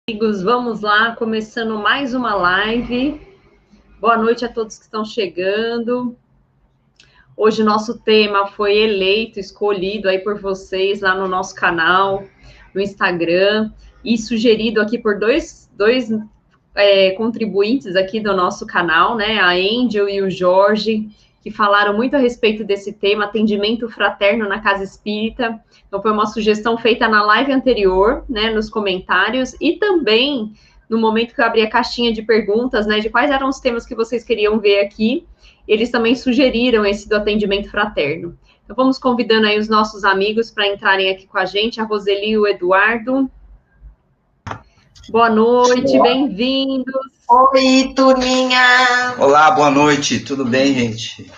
Amigos, vamos lá, começando mais uma live. Boa noite a todos que estão chegando. Hoje nosso tema foi escolhido aí por vocês lá no nosso canal, no Instagram, e sugerido aqui por dois contribuintes aqui do nosso canal, né? A Angel e o Jorge, que falaram muito a respeito desse tema, atendimento fraterno na casa espírita. Então, foi uma sugestão feita na live anterior, né, nos comentários, e também no momento que eu abri a caixinha de perguntas, né, de quais eram os temas que vocês queriam ver aqui, eles também sugeriram esse do atendimento fraterno. Então, vamos convidando aí os nossos amigos para entrarem aqui com a gente, a Roseli e o Eduardo. Boa noite, bem-vindos. Oi, turminha. Olá, boa noite, tudo bem, gente?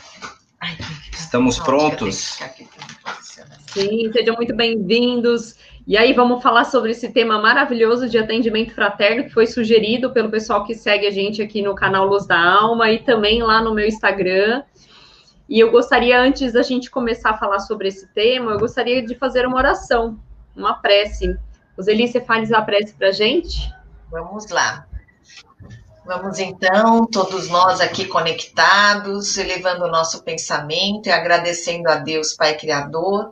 Estamos prontos? Sim, sejam muito bem-vindos. E aí, vamos falar sobre esse tema maravilhoso de atendimento fraterno, que foi sugerido pelo pessoal que segue a gente aqui no canal Luz da Alma e também lá no meu Instagram. E eu gostaria, antes da gente começar a falar sobre esse tema, eu gostaria de fazer uma oração, uma prece. Roseli, você faz a prece para a gente? Vamos lá. Vamos então, todos nós aqui conectados, elevando o nosso pensamento e agradecendo a Deus, Pai Criador,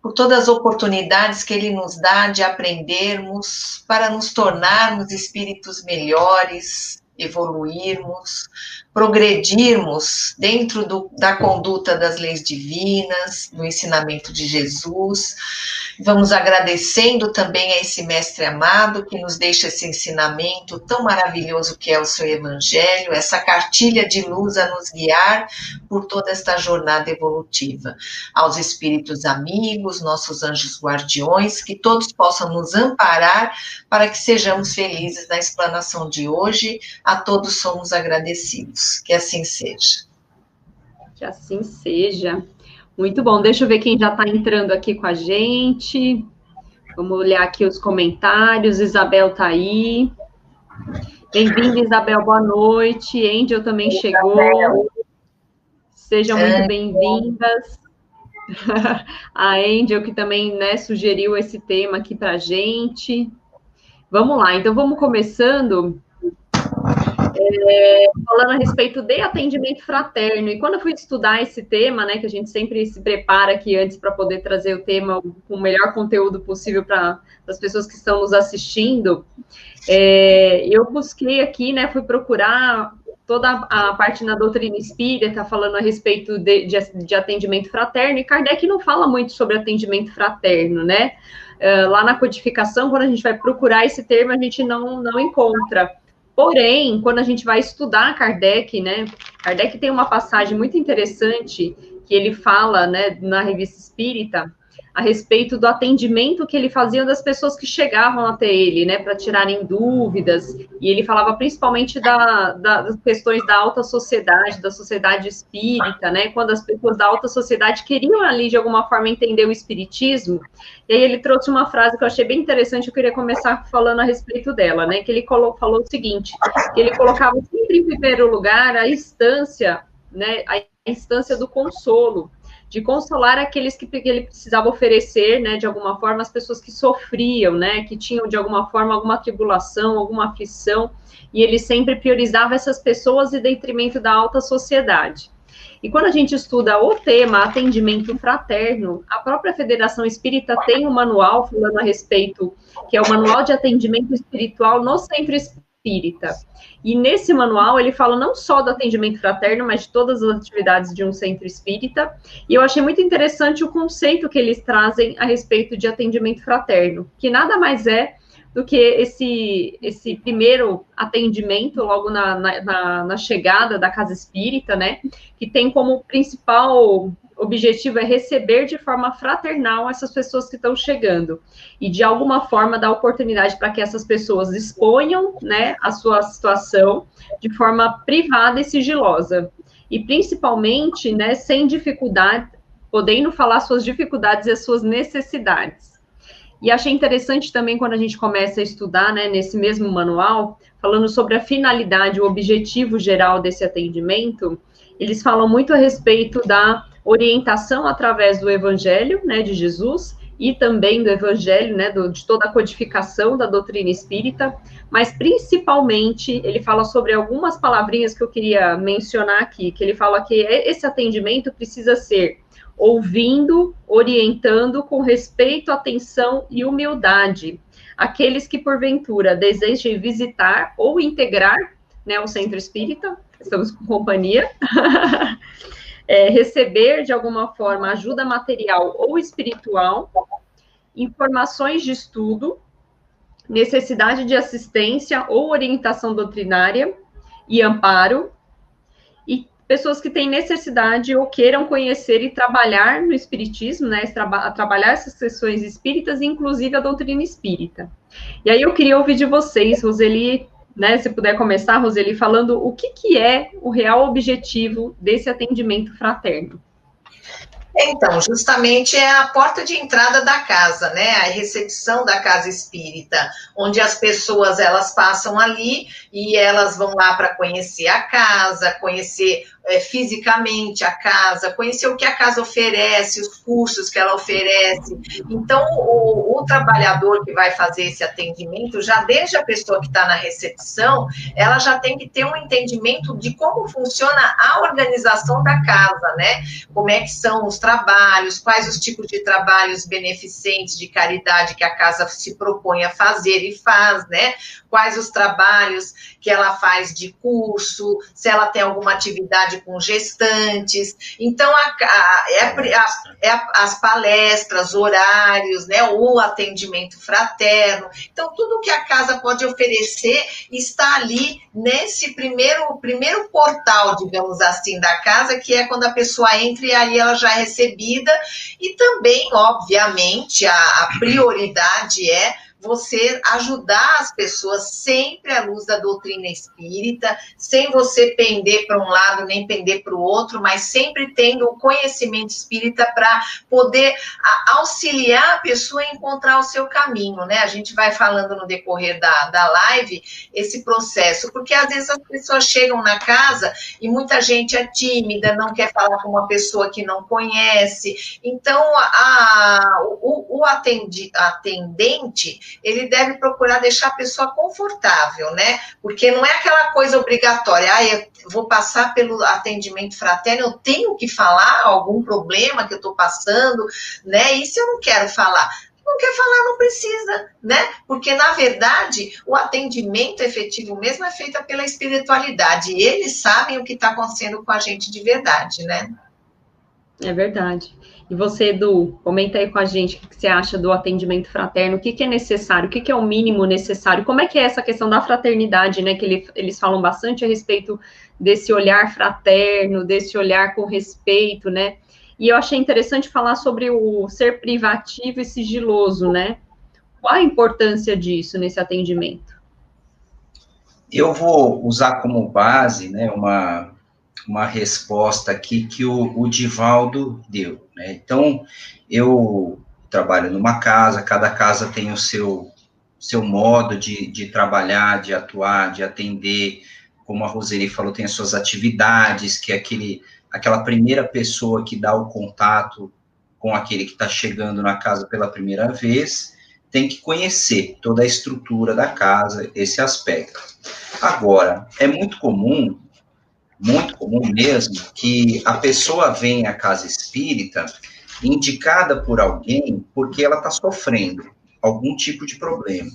por todas as oportunidades que Ele nos dá de aprendermos, para nos tornarmos espíritos melhores, evoluirmos, progredirmos dentro da conduta das leis divinas, do ensinamento de Jesus. Vamos agradecendo também a esse mestre amado que nos deixa esse ensinamento tão maravilhoso que é o seu evangelho, essa cartilha de luz a nos guiar por toda esta jornada evolutiva. Aos espíritos amigos, nossos anjos guardiões, que todos possam nos amparar para que sejamos felizes na explanação de hoje. A todos somos agradecidos. Que assim seja. Que assim seja. Muito bom. Deixa eu ver quem já está entrando aqui com a gente. Vamos olhar aqui os comentários. Isabel está aí. Bem-vinda, Isabel. Boa noite. Angel também chegou. Sejam muito bem-vindas. A Angel, que também, né, sugeriu esse tema aqui para a gente. Vamos lá. Então, vamos começando... falando a respeito de atendimento fraterno, e quando eu fui estudar esse tema, né, que a gente sempre se prepara aqui antes para poder trazer o tema com o melhor conteúdo possível para as pessoas que estão nos assistindo, eu busquei aqui, né, fui procurar toda a parte na doutrina espírita falando a respeito de atendimento fraterno, e Kardec não fala muito sobre atendimento fraterno, né? Lá na codificação, quando a gente vai procurar esse termo, a gente não encontra. Porém, quando a gente vai estudar Kardec, né, Kardec tem uma passagem muito interessante que ele fala, né, na Revista Espírita, a respeito do atendimento que ele fazia das pessoas que chegavam até ele, né, para tirarem dúvidas, e ele falava principalmente das questões da alta sociedade, da sociedade espírita, né, quando as pessoas da alta sociedade queriam ali, de alguma forma, entender o espiritismo, e aí ele trouxe uma frase que eu achei bem interessante, eu queria começar falando a respeito dela, né, que ele falou o seguinte, que ele colocava sempre em primeiro lugar a instância, né, a instância do consolo, de consolar aqueles que ele precisava oferecer, né, de alguma forma, as pessoas que sofriam, né, que tinham, de alguma forma, alguma tribulação, alguma aflição, e ele sempre priorizava essas pessoas em detrimento da alta sociedade. E quando a gente estuda o tema atendimento fraterno, a própria Federação Espírita tem um manual falando a respeito, que é o Manual de Atendimento Espiritual no Centro Espírita. E nesse manual ele fala não só do atendimento fraterno, mas de todas as atividades de um centro espírita. E eu achei muito interessante o conceito que eles trazem a respeito de atendimento fraterno, que nada mais é do que esse primeiro atendimento logo na chegada da casa espírita, né? Que tem como principal objetivo é receber de forma fraternal essas pessoas que estão chegando e de alguma forma dar oportunidade para que essas pessoas exponham, né, a sua situação de forma privada e sigilosa e principalmente, né, sem dificuldade, podendo falar suas dificuldades e as suas necessidades. E achei interessante também quando a gente começa a estudar, né, nesse mesmo manual, falando sobre a finalidade, o objetivo geral desse atendimento, eles falam muito a respeito da orientação através do Evangelho, né, de Jesus, e também do Evangelho, né, de toda a codificação da doutrina espírita, mas principalmente ele fala sobre algumas palavrinhas que eu queria mencionar aqui, que ele fala que esse atendimento precisa ser ouvindo, orientando com respeito, atenção e humildade aqueles que porventura desejem visitar ou integrar, né, o centro espírita, estamos com companhia, receber de alguma forma ajuda material ou espiritual, informações de estudo, necessidade de assistência ou orientação doutrinária e amparo, e pessoas que têm necessidade ou queiram conhecer e trabalhar no espiritismo, né, trabalhar essas sessões espíritas, inclusive a doutrina espírita. E aí eu queria ouvir de vocês, Roseli, né, se puder começar, Roseli, falando o que é o real objetivo desse atendimento fraterno. Então, justamente é a porta de entrada da casa, né? A recepção da casa espírita, onde as pessoas, elas passam ali e elas vão lá para conhecer a casa, conhecer fisicamente a casa, conhecer o que a casa oferece, os cursos que ela oferece. Então, o trabalhador que vai fazer esse atendimento, já desde a pessoa que está na recepção, ela já tem que ter um entendimento de como funciona a organização da casa, né? Como é que são os trabalhos, quais os tipos de trabalhos beneficentes de caridade que a casa se propõe a fazer e faz, né? Quais os trabalhos que ela faz de curso, se ela tem alguma atividade com gestantes. Então, as palestras, horários, né? O atendimento fraterno. Então, tudo que a casa pode oferecer está ali nesse primeiro portal, digamos assim, da casa, que é quando a pessoa entra e aí ela já é recebida, e também, obviamente, a prioridade é você ajudar as pessoas sempre à luz da doutrina espírita, sem você pender para um lado nem pender para o outro, mas sempre tendo o conhecimento espírita para poder auxiliar a pessoa a encontrar o seu caminho, né? A gente vai falando no decorrer da live esse processo, porque às vezes as pessoas chegam na casa e muita gente é tímida, não quer falar com uma pessoa que não conhece, então o atendente, ele deve procurar deixar a pessoa confortável, né? Porque não é aquela coisa obrigatória, eu vou passar pelo atendimento fraterno, eu tenho que falar algum problema que eu estou passando, né? E se eu não quero falar? Não quer falar, não precisa, né? Porque, na verdade, o atendimento efetivo mesmo é feito pela espiritualidade, e eles sabem o que está acontecendo com a gente de verdade, né? É verdade. E você, Edu, comenta aí com a gente o que você acha do atendimento fraterno, o que é necessário, o que é o mínimo necessário, como é que é essa questão da fraternidade, né, que eles falam bastante a respeito desse olhar fraterno, desse olhar com respeito, né, e eu achei interessante falar sobre o ser privativo e sigiloso, né, qual a importância disso nesse atendimento? Eu vou usar como base, né, uma resposta aqui que o Divaldo deu, né? Então, eu trabalho numa casa, cada casa tem o seu modo de trabalhar, de atuar, de atender, como a Roseli falou, tem as suas atividades, que é aquela primeira pessoa que dá o contato com aquele que está chegando na casa pela primeira vez, tem que conhecer toda a estrutura da casa, esse aspecto. Agora, é muito comum mesmo, que a pessoa venha à casa espírita indicada por alguém porque ela está sofrendo algum tipo de problema.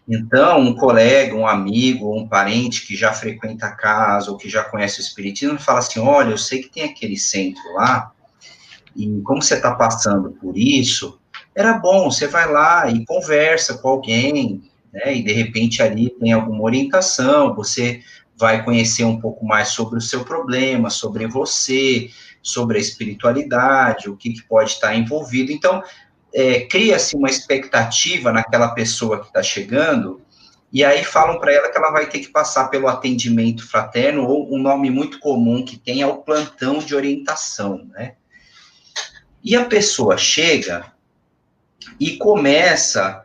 Então, um colega, um amigo, um parente que já frequenta a casa ou que já conhece o espiritismo fala assim, olha, eu sei que tem aquele centro lá, e como você está passando por isso, era bom, você vai lá e conversa com alguém, né, e de repente ali tem alguma orientação, você vai conhecer um pouco mais sobre o seu problema, sobre você, sobre a espiritualidade, o que pode estar envolvido. Então, cria-se uma expectativa naquela pessoa que está chegando, e aí falam para ela que ela vai ter que passar pelo atendimento fraterno, ou um nome muito comum que tem é o plantão de orientação, né? E a pessoa chega e começa...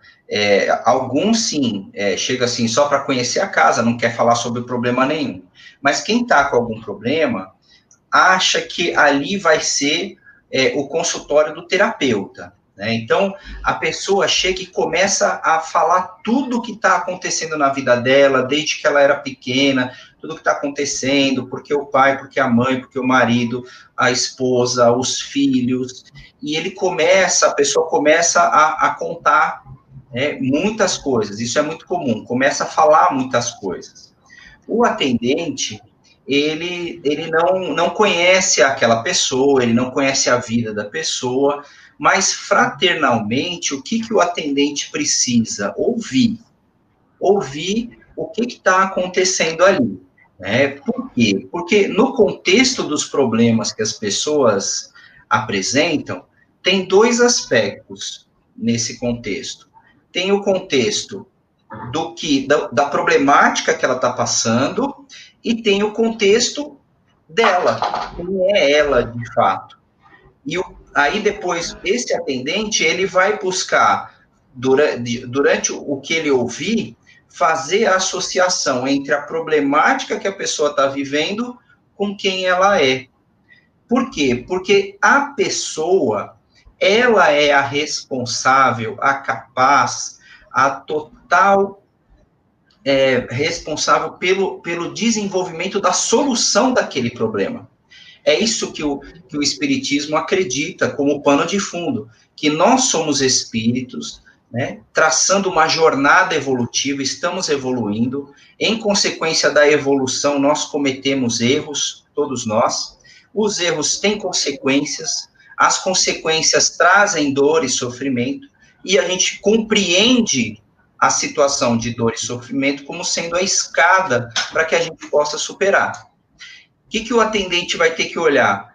alguns sim, chega assim só para conhecer a casa, não quer falar sobre problema nenhum, mas quem está com algum problema, acha que ali vai ser o consultório do terapeuta, né? Então, a pessoa chega e começa a falar tudo o que está acontecendo na vida dela, desde que ela era pequena, tudo o que está acontecendo, porque o pai, porque a mãe, porque o marido, a esposa, os filhos, e a pessoa começa a contar muitas coisas, isso é muito comum, começa a falar muitas coisas. O atendente, ele não conhece aquela pessoa, ele não conhece a vida da pessoa, mas fraternalmente, o que o atendente precisa? Ouvir o que está acontecendo ali, né? Por quê? Porque no contexto dos problemas que as pessoas apresentam, tem dois aspectos nesse contexto. Tem o contexto da problemática que ela está passando, e tem o contexto dela, quem é ela de fato. E aí depois, esse atendente, ele vai buscar, durante o que ele ouvir, fazer a associação entre a problemática que a pessoa está vivendo com quem ela é. Por quê? Porque a pessoa, ela é a responsável, a capaz, a total responsável pelo desenvolvimento da solução daquele problema. É isso que o Espiritismo acredita como pano de fundo, que nós somos espíritos, né, traçando uma jornada evolutiva, estamos evoluindo, em consequência da evolução nós cometemos erros, todos nós, os erros têm consequências, as consequências trazem dor e sofrimento, e a gente compreende a situação de dor e sofrimento como sendo a escada para que a gente possa superar. O que o atendente vai ter que olhar?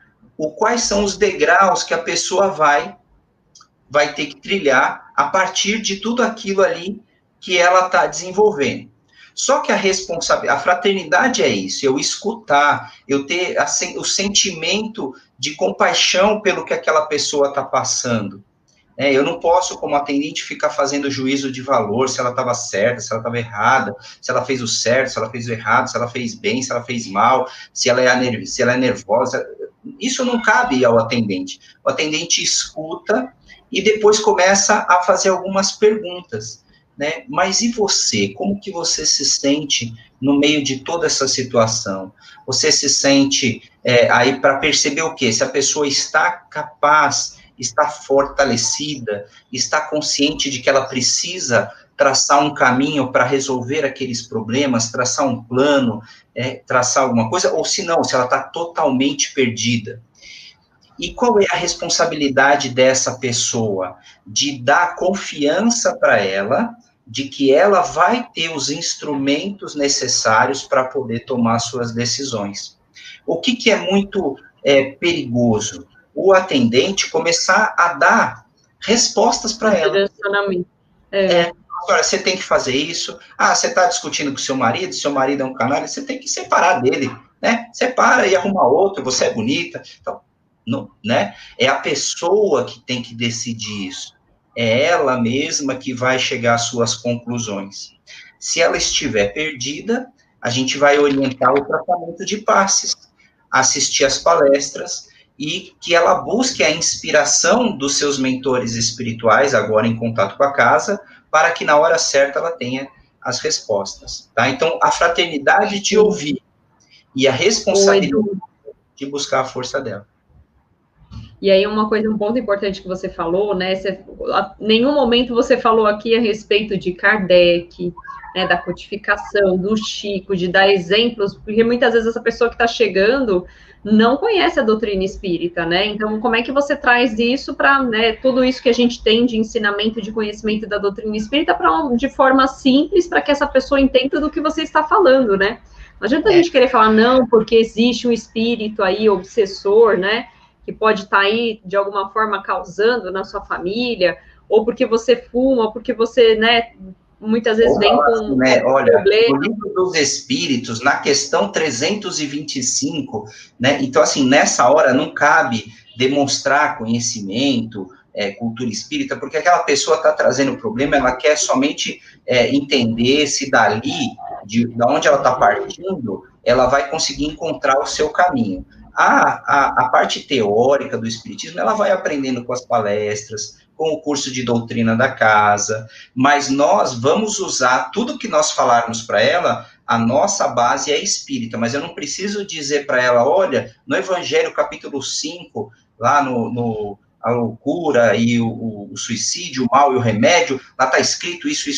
Quais são os degraus que a pessoa vai ter que trilhar a partir de tudo aquilo ali que ela está desenvolvendo. Só que a fraternidade é isso, eu escutar, eu ter o sentimento de compaixão pelo que aquela pessoa está passando. Eu não posso, como atendente, ficar fazendo juízo de valor, se ela estava certa, se ela estava errada, se ela fez o certo, se ela fez o errado, se ela fez bem, se ela fez mal, se ela é nervosa. Isso não cabe ao atendente. O atendente escuta e depois começa a fazer algumas perguntas, né? Mas e você? Como que você se sente no meio de toda essa situação? Você se sente aí para perceber o quê? Se a pessoa está capaz, está fortalecida, está consciente de que ela precisa traçar um caminho para resolver aqueles problemas, traçar um plano, traçar alguma coisa, ou se não, se ela está totalmente perdida. E qual é a responsabilidade dessa pessoa? De dar confiança para ela, de que ela vai ter os instrumentos necessários para poder tomar suas decisões. O que é muito perigoso? O atendente começar a dar respostas para ela. Agora, você tem que fazer isso. Você está discutindo com seu marido é um canalha, você tem que separar dele, né? Separa e arruma outro, você é bonita. Então, não, né? É a pessoa que tem que decidir isso. É ela mesma que vai chegar às suas conclusões. Se ela estiver perdida, a gente vai orientar o tratamento de passes, assistir às palestras, e que ela busque a inspiração dos seus mentores espirituais, agora em contato com a casa, para que na hora certa ela tenha as respostas, tá? Então, a fraternidade de ouvir e a responsabilidade de buscar a força dela. E aí, um ponto importante que você falou, né, em nenhum momento você falou aqui a respeito de Kardec, né, da codificação, do Chico, de dar exemplos, porque muitas vezes essa pessoa que está chegando não conhece a doutrina espírita, né? Então, como é que você traz isso para, né, tudo isso que a gente tem de ensinamento, de conhecimento da doutrina espírita, de forma simples, para que essa pessoa entenda do que você está falando, né? Não adianta a gente querer falar, não, porque existe um espírito aí, obsessor, né, que pode estar aí, de alguma forma, causando na sua família, ou porque você fuma, ou porque você, né, muitas vezes vem com olha, problema. No Livro dos Espíritos, na questão 325, né, então, assim, nessa hora não cabe demonstrar conhecimento, cultura espírita, porque aquela pessoa está trazendo o problema, ela quer somente entender se dali, de onde ela está partindo, ela vai conseguir encontrar o seu caminho. A parte teórica do espiritismo, ela vai aprendendo com as palestras, com o curso de doutrina da casa, mas nós vamos usar tudo que nós falarmos para ela, a nossa base é espírita, mas eu não preciso dizer para ela, olha, no Evangelho, capítulo 5, lá no a loucura e o suicídio, o mal e o remédio, lá está escrito isso.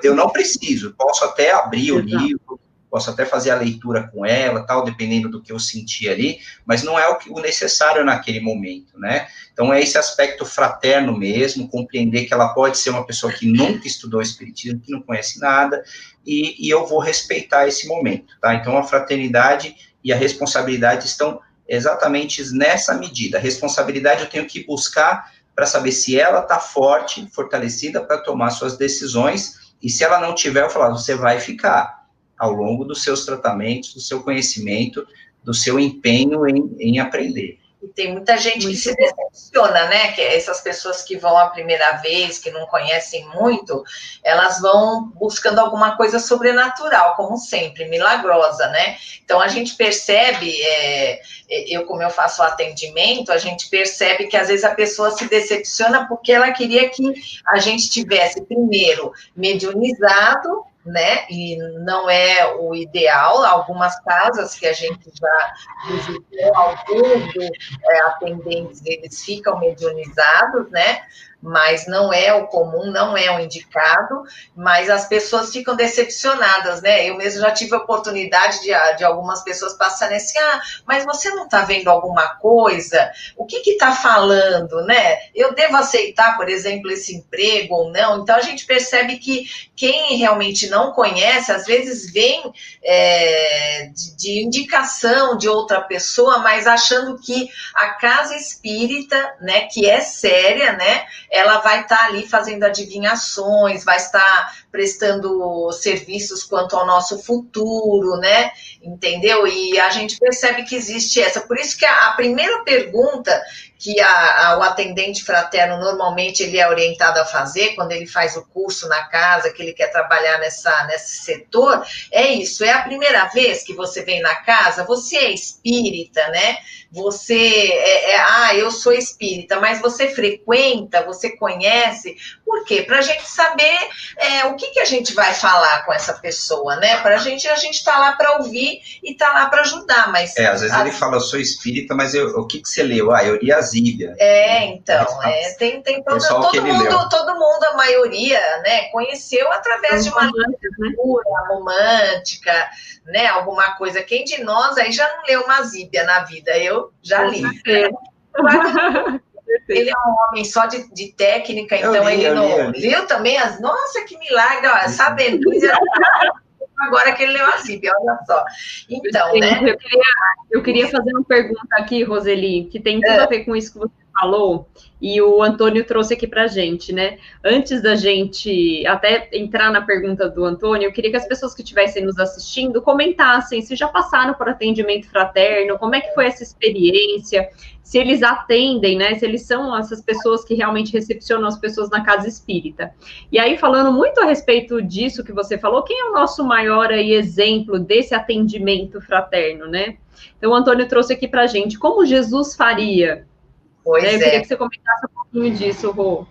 Eu não preciso, posso até abrir o livro, posso até fazer a leitura com ela, tal, dependendo do que eu sentir ali, mas não é o necessário naquele momento, né? Então, é esse aspecto fraterno mesmo, compreender que ela pode ser uma pessoa que nunca estudou espiritismo, que não conhece nada, e eu vou respeitar esse momento, tá? Então, a fraternidade e a responsabilidade estão exatamente nessa medida. A responsabilidade eu tenho que buscar para saber se ela está forte, fortalecida para tomar suas decisões, e se ela não tiver, eu falo, você vai ficar ao longo dos seus tratamentos, do seu conhecimento, do seu empenho em aprender. E tem muita gente que se decepciona, né? Que essas pessoas que vão a primeira vez, que não conhecem muito, elas vão buscando alguma coisa sobrenatural, como sempre, milagrosa, né? Então, a gente percebe, como eu faço o atendimento, a gente percebe que, às vezes, a pessoa se decepciona porque ela queria que a gente tivesse, primeiro, mediunizado, né, e não é o ideal. Algumas casas que a gente já visitou, alguns atendentes, eles ficam mediunizados, né, mas não é o comum, não é o indicado, mas as pessoas ficam decepcionadas, né, eu mesmo já tive a oportunidade de algumas pessoas passarem assim, mas você não está vendo alguma coisa? O que está falando, né? Eu devo aceitar, por exemplo, esse emprego ou não? Então, a gente percebe que quem realmente não conhece, às vezes vem de indicação de outra pessoa, mas achando que a casa espírita, né, que é séria, né, ela vai estar ali fazendo adivinhações, vai estar prestando serviços quanto ao nosso futuro, né, entendeu? E a gente percebe que existe essa. Por isso que a primeira pergunta que o atendente fraterno normalmente ele é orientado a fazer quando ele faz o curso na casa, que ele quer trabalhar nesse setor, é isso: é a primeira vez que você vem na casa? Você é espírita, né? Você eu sou espírita, mas você frequenta, você conhece? Por quê? Para a gente saber o que a gente vai falar com essa pessoa, né? Para a gente está lá para ouvir e está lá para ajudar, mas... às vezes ele fala, eu sou espírita, mas o que você leu? Eu li a Zíbia. Então, tem todo mundo, a maioria, né, conheceu através de uma leitura romântica, né, alguma coisa. Quem de nós aí já não leu uma Zíbia na vida? Eu já li. Ele é um homem só de técnica, então ele não leu também as... Nossa, que milagre, ó, sabendo agora que ele leu a Zíbia, olha só. Então, né? Eu queria fazer uma pergunta aqui, Roseli, que tem tudo a ver com isso que você falou, e o Antônio trouxe aqui para a gente, né? Antes da gente até entrar na pergunta do Antônio, eu queria que as pessoas que estivessem nos assistindo comentassem se já passaram por atendimento fraterno, como é que foi essa experiência, se eles atendem, né? Se eles são essas pessoas que realmente recepcionam as pessoas na casa espírita. E aí, falando muito a respeito disso que você falou, quem é o nosso maior aí exemplo desse atendimento fraterno, né? Então, o Antônio trouxe aqui para a gente como Jesus faria. Pois eu queria que você comentasse um pouquinho disso, Rô.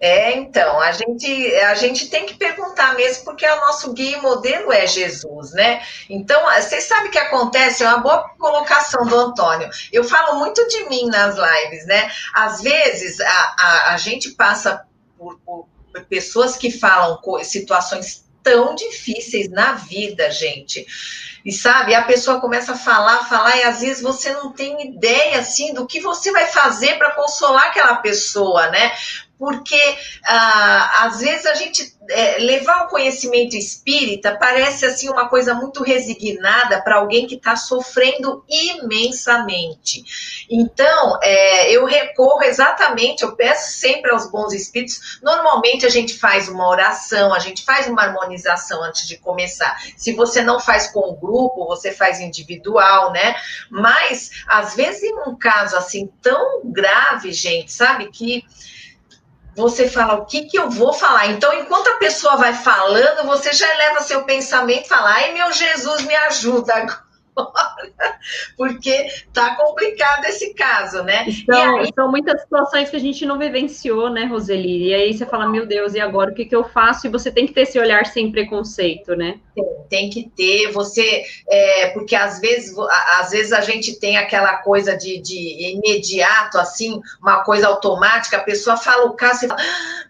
Então, a gente tem que perguntar mesmo, porque o nosso guia e modelo é Jesus, né? Então, vocês sabem o que acontece? É uma boa colocação do Antônio. Eu falo muito de mim nas lives, né? Às vezes, a gente passa por pessoas que falam situações tão difíceis na vida, gente. E sabe, a pessoa começa a falar, e às vezes você não tem ideia, assim, do que você vai fazer para consolar aquela pessoa, né? Porque, às vezes, a gente levar o conhecimento espírita parece, assim, uma coisa muito resignada para alguém que está sofrendo imensamente. Então, eu recorro exatamente, eu peço sempre aos bons espíritos. Normalmente, a gente faz uma oração, a gente faz uma harmonização antes de começar. Se você não faz com o grupo, você faz individual, né? Mas, às vezes, em um caso, assim, tão grave, gente, sabe, que você fala, o que eu vou falar? Então, enquanto a pessoa vai falando, você já eleva seu pensamento e fala, ai, meu Jesus, me ajuda agora. porque tá complicado esse caso, né? São muitas situações que a gente não vivenciou, né, Roseli? E aí você fala, meu Deus, e agora o que eu faço? E você tem que ter esse olhar sem preconceito, né? Tem que ter, porque às vezes a gente tem aquela coisa de imediato, assim, uma coisa automática, a pessoa fala o caso, você fala,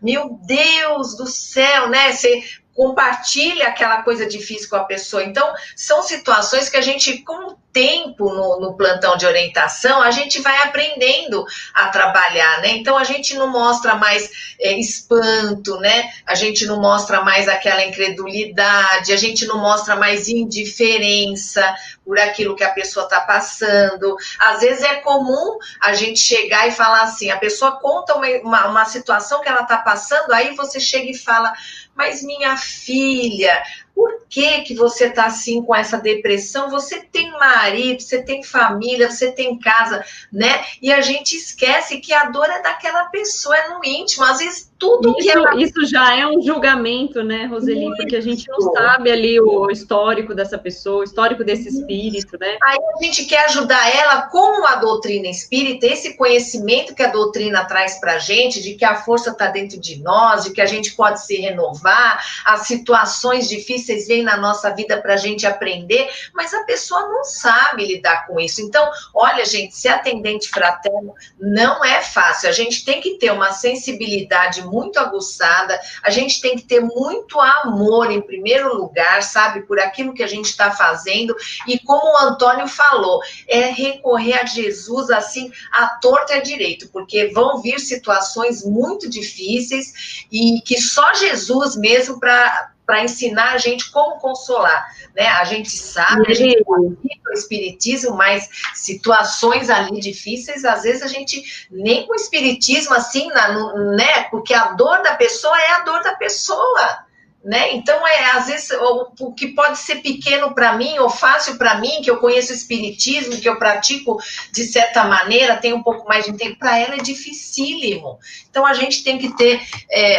meu Deus do céu, né? Você compartilha aquela coisa difícil com a pessoa. Então, são situações que a gente, com o tempo no plantão de orientação, a gente vai aprendendo a trabalhar, né? Então, a gente não mostra mais espanto, né? A gente não mostra mais aquela incredulidade, a gente não mostra mais indiferença por aquilo que a pessoa está passando. Às vezes é comum a gente chegar e falar assim, a pessoa conta uma situação que ela está passando, aí você chega e fala, mas minha filha, por que você está assim com essa depressão? Você tem marido, você tem família, você tem casa, né? E a gente esquece que a dor é daquela pessoa, é no íntimo. Às vezes tudo isso já é um julgamento, né, Roseli? Muito. Porque a gente não sabe ali o histórico dessa pessoa, o histórico desse espírito, né? Aí a gente quer ajudar ela com a doutrina espírita, esse conhecimento que a doutrina traz para a gente, de que a força está dentro de nós, de que a gente pode se renovar, as situações difíceis vêm na nossa vida para a gente aprender, mas a pessoa não sabe lidar com isso. Então, olha, gente, ser atendente fraterno não é fácil. A gente tem que ter uma sensibilidade muito aguçada, a gente tem que ter muito amor em primeiro lugar, sabe, por aquilo que a gente está fazendo, e como o Antônio falou, é recorrer a Jesus assim, à torta e à direito, porque vão vir situações muito difíceis e que só Jesus mesmo para ensinar a gente como consolar, né? A gente sabe, a gente pratica o espiritismo, mas situações ali difíceis, às vezes a gente nem com o espiritismo assim, né? Porque a dor da pessoa é a dor da pessoa, né? Então, às vezes, o que pode ser pequeno para mim, ou fácil para mim, que eu conheço o espiritismo, que eu pratico de certa maneira, tenho um pouco mais de tempo, para ela é dificílimo. Então, a gente tem que ter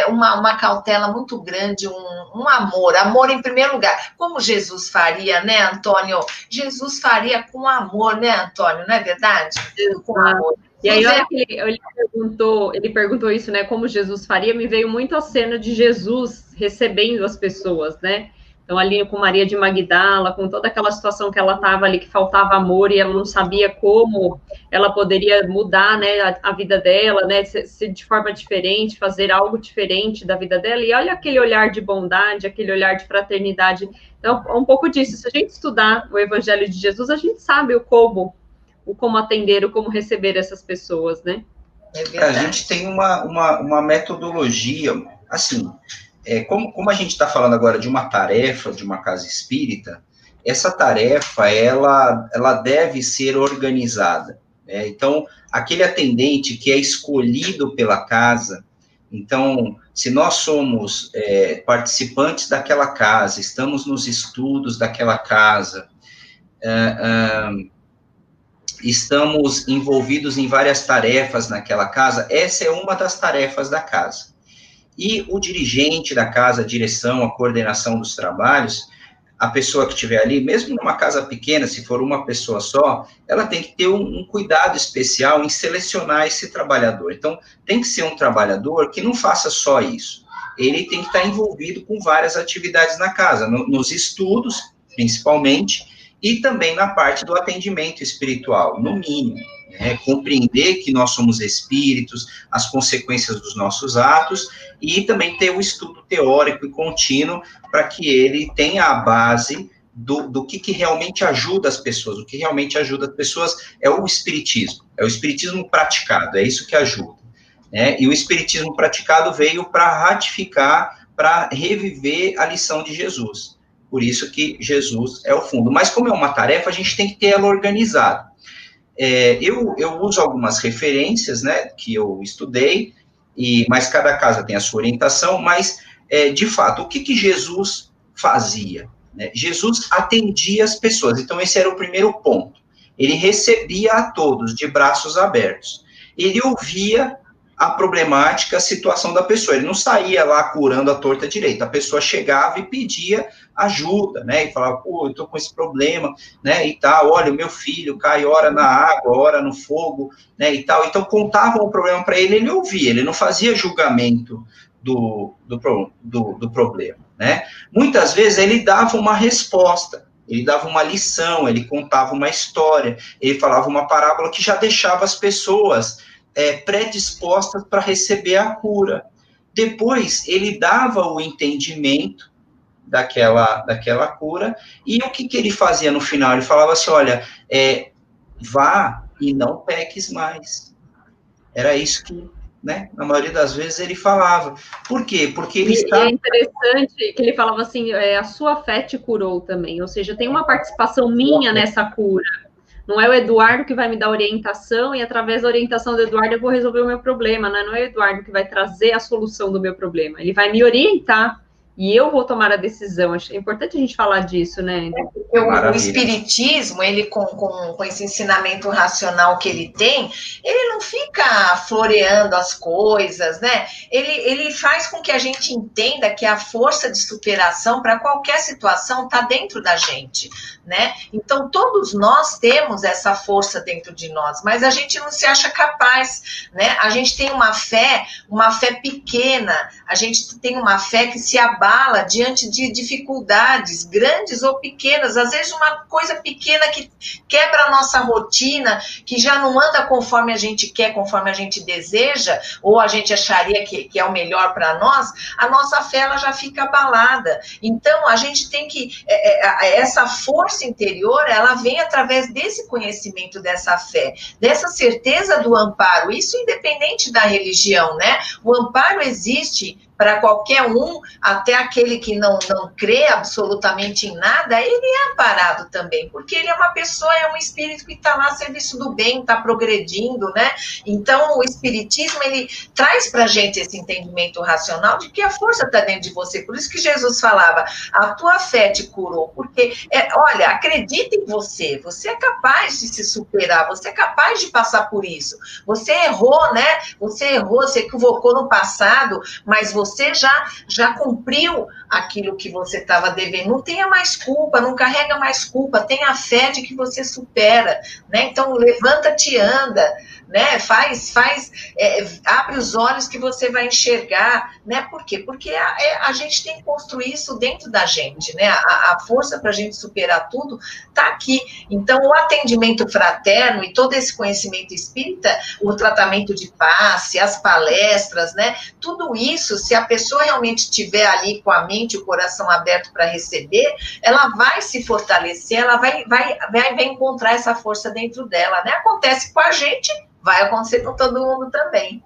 uma cautela muito grande, um amor em primeiro lugar. Como Jesus faria, né, Antônio? Jesus faria com amor, né, Antônio? Não é verdade? Com amor. E aí, olha que ele perguntou isso, né? Como Jesus faria, me veio muito a cena de Jesus recebendo as pessoas, né? Então, ali com Maria de Magdala, com toda aquela situação que ela estava ali, que faltava amor, e ela não sabia como ela poderia mudar, né, a vida dela, né? Se de forma diferente, fazer algo diferente da vida dela. E olha aquele olhar de bondade, aquele olhar de fraternidade. Então, um pouco disso. Se a gente estudar o Evangelho de Jesus, a gente sabe o como atender, o como receber essas pessoas, né? A gente tem uma metodologia, assim, como a gente está falando agora de uma tarefa de uma casa espírita, essa tarefa, ela deve ser organizada, né? Então, aquele atendente que é escolhido pela casa, então, se nós somos participantes daquela casa, estamos nos estudos daquela casa, estamos envolvidos em várias tarefas naquela casa, essa é uma das tarefas da casa. E o dirigente da casa, a direção, a coordenação dos trabalhos, a pessoa que estiver ali, mesmo numa casa pequena, se for uma pessoa só, ela tem que ter um cuidado especial em selecionar esse trabalhador. Então, tem que ser um trabalhador que não faça só isso. Ele tem que estar envolvido com várias atividades na casa, nos estudos, principalmente, e também na parte do atendimento espiritual, no mínimo, né? Compreender que nós somos espíritos, as consequências dos nossos atos, e também ter o estudo teórico e contínuo para que ele tenha a base do que realmente ajuda as pessoas. O que realmente ajuda as pessoas é o espiritismo praticado, é isso que ajuda, né? E o espiritismo praticado veio para ratificar, para reviver a lição de Jesus. Por isso que Jesus é o fundo. Mas como é uma tarefa, a gente tem que ter ela organizada. Eu uso algumas referências, né, que eu estudei, mas cada casa tem a sua orientação, mas, de fato, o que Jesus fazia? Né? Jesus atendia as pessoas, então esse era o primeiro ponto. Ele recebia a todos de braços abertos. Ele ouvia a problemática, a situação da pessoa. Ele não saía lá curando a torta direita. A pessoa chegava e pedia ajuda, né? E falava, pô, eu tô com esse problema, né? E tal, olha, o meu filho cai ora na água, ora no fogo, né? E tal. Então, contavam o problema para ele, ele ouvia, ele não fazia julgamento do problema, né? Muitas vezes ele dava uma resposta, ele dava uma lição, ele contava uma história, ele falava uma parábola que já deixava as pessoas predispostas para receber a cura. Depois, ele dava o entendimento daquela cura, e o que ele fazia no final? Ele falava assim, olha, vá e não peques mais. Era isso que, né, na maioria das vezes ele falava. Por quê? Porque ele estava... É interessante que ele falava assim, a sua fé te curou também, ou seja, tem uma participação minha nessa cura. Não é o Eduardo que vai me dar orientação e através da orientação do Eduardo eu vou resolver o meu problema, né? Não é o Eduardo que vai trazer a solução do meu problema. Ele vai me orientar e eu vou tomar a decisão. Acho importante a gente falar disso, né? O espiritismo, ele com esse ensinamento racional que ele tem, ele não fica floreando as coisas, né? Ele faz com que a gente entenda que a força de superação para qualquer situação está dentro da gente, né? Então, todos nós temos essa força dentro de nós, mas a gente não se acha capaz, né? A gente tem uma fé pequena, a gente tem uma fé que se abala diante de dificuldades, grandes ou pequenas, às vezes uma coisa pequena que quebra a nossa rotina, que já não anda conforme a gente quer, conforme a gente deseja, ou a gente acharia que é o melhor para nós, a nossa fé ela já fica abalada. Então, a gente tem que... essa força interior, ela vem através desse conhecimento dessa fé, dessa certeza do amparo, isso independente da religião, né? O amparo existe para qualquer um, até aquele que não crê absolutamente em nada, ele é amparado também, porque ele é uma pessoa, é um espírito que está lá a serviço do bem, está progredindo, né? Então, o espiritismo, ele traz para a gente esse entendimento racional de que a força está dentro de você. Por isso que Jesus falava, a tua fé te curou, porque, olha, acredita em você, você é capaz de se superar, você é capaz de passar por isso. Você errou, né? Você errou, você equivocou no passado, mas você já cumpriu aquilo que você estava devendo. Não tenha mais culpa, não carrega mais culpa, tenha fé de que você supera, né? Então, levanta-te e anda, né? Abre os olhos que você vai enxergar, né? Por quê? Porque a gente tem que construir isso dentro da gente, né? A força para a gente superar tudo está aqui. Então, o atendimento fraterno e todo esse conhecimento espírita, o tratamento de passe, as palestras, né? Tudo isso, se a pessoa realmente estiver ali com a mente e o coração aberto para receber, ela vai se fortalecer, ela vai encontrar essa força dentro dela, né? Acontece com a gente, vai acontecer com todo mundo também.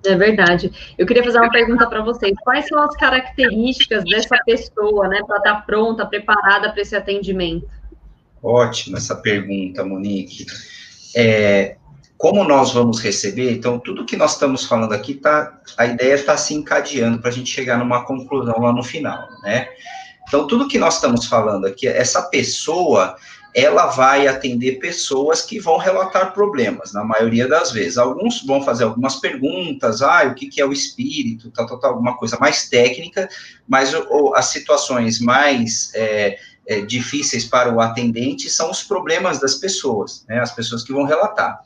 É verdade. Eu queria fazer uma pergunta para vocês. Quais são as características dessa pessoa, né, para estar pronta, preparada para esse atendimento? Ótima essa pergunta, Monique. Como nós vamos receber, então, tudo que nós estamos falando aqui, a ideia está se encadeando para a gente chegar numa conclusão lá no final, né? Então, tudo que nós estamos falando aqui, essa pessoa, ela vai atender pessoas que vão relatar problemas, na maioria das vezes. Alguns vão fazer algumas perguntas, o que é o espírito, alguma coisa mais técnica, mas as situações mais difíceis para o atendente são os problemas das pessoas, né? As pessoas que vão relatar.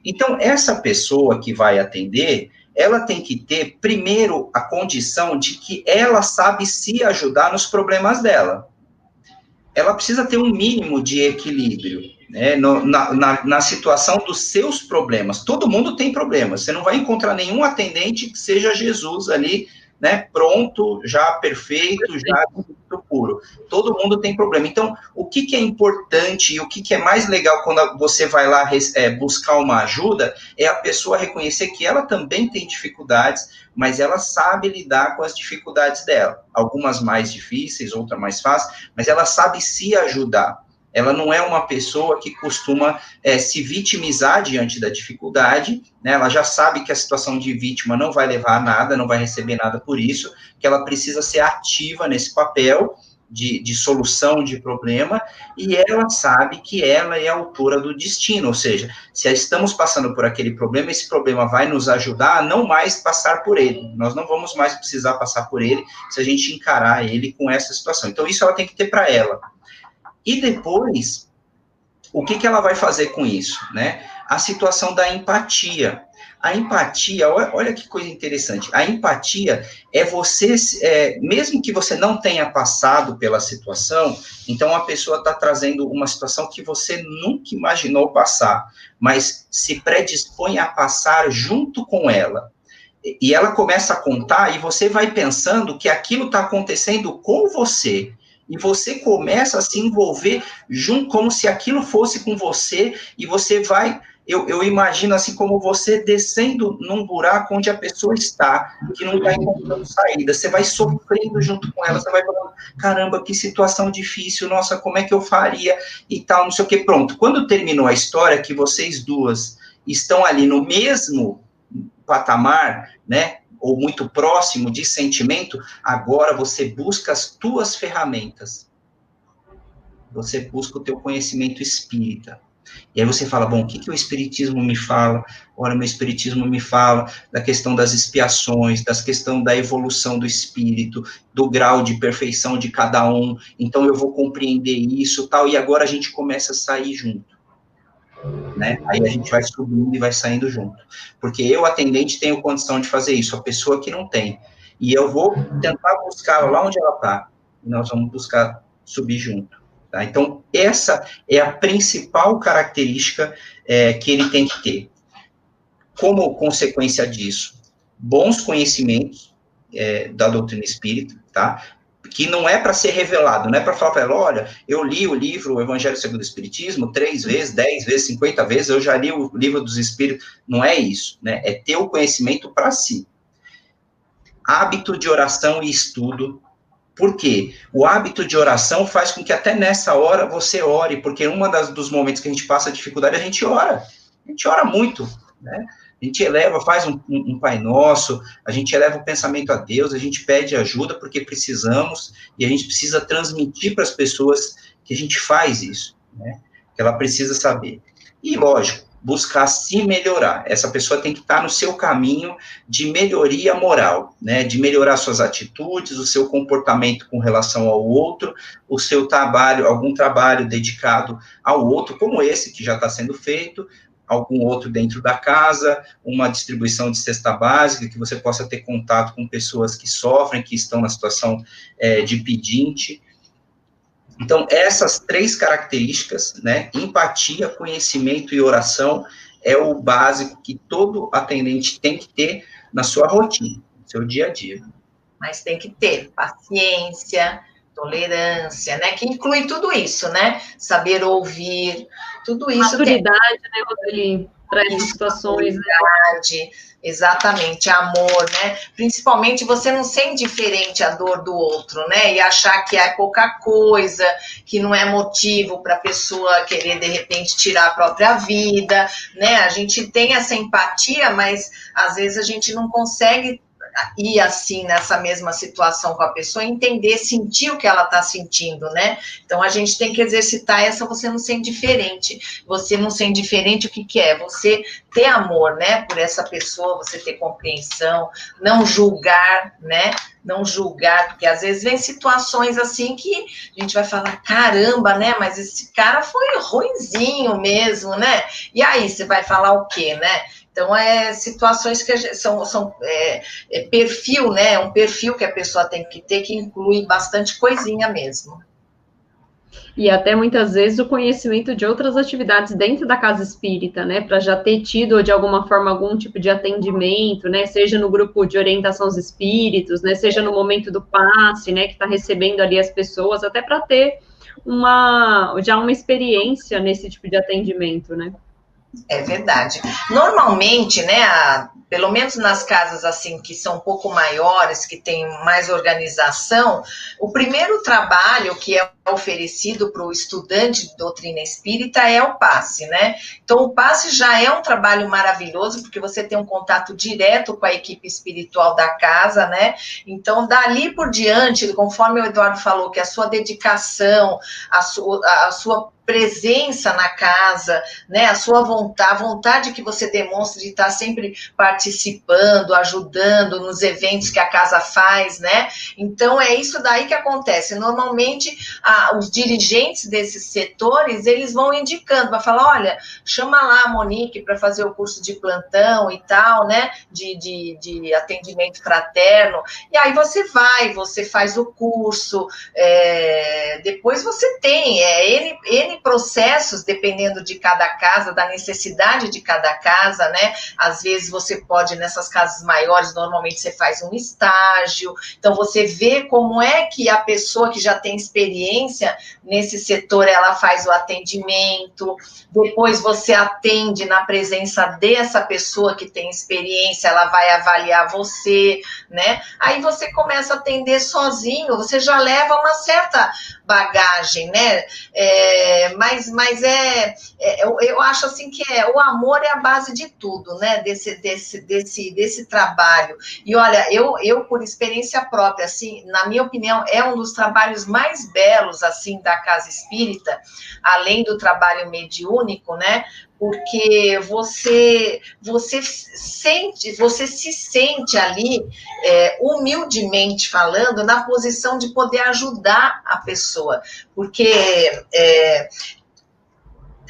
Então, essa pessoa que vai atender, ela tem que ter, primeiro, a condição de que ela sabe se ajudar nos problemas dela. Ela precisa ter um mínimo de equilíbrio, né, na situação dos seus problemas. Todo mundo tem problemas, você não vai encontrar nenhum atendente que seja Jesus ali, né, pronto, já perfeito, já puro. Todo mundo tem problema. Então, o que é importante e o que é mais legal quando você vai lá buscar uma ajuda é a pessoa reconhecer que ela também tem dificuldades, mas ela sabe lidar com as dificuldades dela. Algumas mais difíceis, outras mais fáceis, mas ela sabe se ajudar. Ela não é uma pessoa que costuma se vitimizar diante da dificuldade, né? Ela já sabe que a situação de vítima não vai levar a nada, não vai receber nada por isso, que ela precisa ser ativa nesse papel, de solução de problema, e ela sabe que ela é a autora do destino, ou seja, se estamos passando por aquele problema, esse problema vai nos ajudar a não mais passar por ele, nós não vamos mais precisar passar por ele se a gente encarar ele com essa situação. Então, isso ela tem que ter para ela. E depois, o que ela vai fazer com isso, né? A situação da empatia. A empatia, olha que coisa interessante, a empatia é você, mesmo que você não tenha passado pela situação, então a pessoa está trazendo uma situação que você nunca imaginou passar, mas se predispõe a passar junto com ela. E ela começa a contar e você vai pensando que aquilo está acontecendo com você. E você começa a se envolver junto, como se aquilo fosse com você, e você vai... Eu imagino assim como você descendo num buraco onde a pessoa está, que não está encontrando saída, você vai sofrendo junto com ela, você vai falando, caramba, que situação difícil, nossa, como é que eu faria, e tal, não sei o que, pronto. Quando terminou a história, que vocês duas estão ali no mesmo patamar, né, ou muito próximo de sentimento, agora você busca as tuas ferramentas, você busca o teu conhecimento espírita. E aí você fala, bom, o que o Espiritismo me fala? Olha, meu Espiritismo me fala da questão das expiações, da questão da evolução do espírito, do grau de perfeição de cada um, então eu vou compreender isso, tal, e agora a gente começa a sair junto, né? Aí a gente vai subindo e vai saindo junto. Porque eu, atendente, tenho condição de fazer isso, a pessoa que não tem. E eu vou tentar buscar lá onde ela está, e nós vamos buscar subir junto. Tá? Então, essa é a principal característica que ele tem que ter. Como consequência disso, bons conhecimentos da doutrina espírita, tá? Que não é para ser revelado, não é para falar para ela, olha, eu li o livro, o Evangelho segundo o Espiritismo, 3 vezes, 10 vezes, 50 vezes, eu já li o livro dos Espíritos, não é isso, né? É ter o conhecimento para si. Hábito de oração e estudo. Por quê? O hábito de oração faz com que até nessa hora você ore, porque dos momentos que a gente passa dificuldade, a gente ora muito, né? A gente eleva, faz um Pai Nosso, a gente eleva o pensamento a Deus, a gente pede ajuda porque precisamos, e a gente precisa transmitir para as pessoas que a gente faz isso, né? Que ela precisa saber. E, lógico, buscar se melhorar. Essa pessoa tem que estar no seu caminho de melhoria moral, né? De melhorar suas atitudes, o seu comportamento com relação ao outro, o seu trabalho, algum trabalho dedicado ao outro, como esse que já está sendo feito, algum outro dentro da casa, uma distribuição de cesta básica, que você possa ter contato com pessoas que sofrem, que estão na situação de pedinte. Então, essas 3 características, né, empatia, conhecimento e oração, é o básico que todo atendente tem que ter na sua rotina, no seu dia a dia. Mas tem que ter paciência, tolerância, né, que inclui tudo isso, né, saber ouvir, tudo isso. Maturidade, né, Rodrigo, para essas situações. Maturidade, exatamente, amor, né, principalmente você não ser indiferente à dor do outro, né, e achar que é pouca coisa, que não é motivo para a pessoa querer, de repente, tirar a própria vida, né, a gente tem essa empatia, mas às vezes a gente não consegue ir assim nessa mesma situação com a pessoa, entender, sentir o que ela está sentindo, né? Então a gente tem que exercitar essa você não ser indiferente. Você não ser indiferente, o que é? Você ter amor, né? Por essa pessoa, você ter compreensão, não julgar, né? Não julgar, porque às vezes vem situações assim que a gente vai falar, caramba, né? Mas esse cara foi ruinzinho mesmo, né? E aí, você vai falar o quê, né? Então, situações que são perfil, né? Um perfil que a pessoa tem que ter, que inclui bastante coisinha mesmo. E até muitas vezes o conhecimento de outras atividades dentro da casa espírita, né? Para já ter tido, de alguma forma, algum tipo de atendimento, né? Seja no grupo de orientação aos espíritos, né? Seja no momento do passe, né? Que está recebendo ali as pessoas, até para ter já uma experiência nesse tipo de atendimento, né? É verdade. Normalmente, né, pelo menos nas casas assim que são um pouco maiores, que tem mais organização, o primeiro trabalho, que é oferecido para o estudante de doutrina espírita é o passe, né? Então, o passe já é um trabalho maravilhoso, porque você tem um contato direto com a equipe espiritual da casa, né? Então, dali por diante, conforme o Eduardo falou, que a sua dedicação, a sua presença na casa, né, a vontade que você demonstra de estar sempre participando, ajudando nos eventos que a casa faz, né? Então, é isso daí que acontece. Normalmente, os dirigentes desses setores, eles vão indicando, vai falar, olha, chama lá a Monique para fazer o curso de plantão e tal, né, de atendimento fraterno, e aí você faz o curso, depois você tem N processos, dependendo de cada casa, da necessidade de cada casa, né? Às vezes você pode, nessas casas maiores, normalmente você faz um estágio, então você vê como é que a pessoa que já tem experiência nesse setor, ela faz o atendimento, depois você atende na presença dessa pessoa que tem experiência, ela vai avaliar você, né? Aí você começa a atender sozinho, você já leva uma certa bagagem, né? Mas eu acho assim que o amor é a base de tudo, né? Desse trabalho. E olha, eu por experiência própria, assim, na minha opinião, é um dos trabalhos mais belos, assim, da casa espírita, além do trabalho mediúnico, né? Porque você se sente ali, humildemente falando, na posição de poder ajudar a pessoa, porque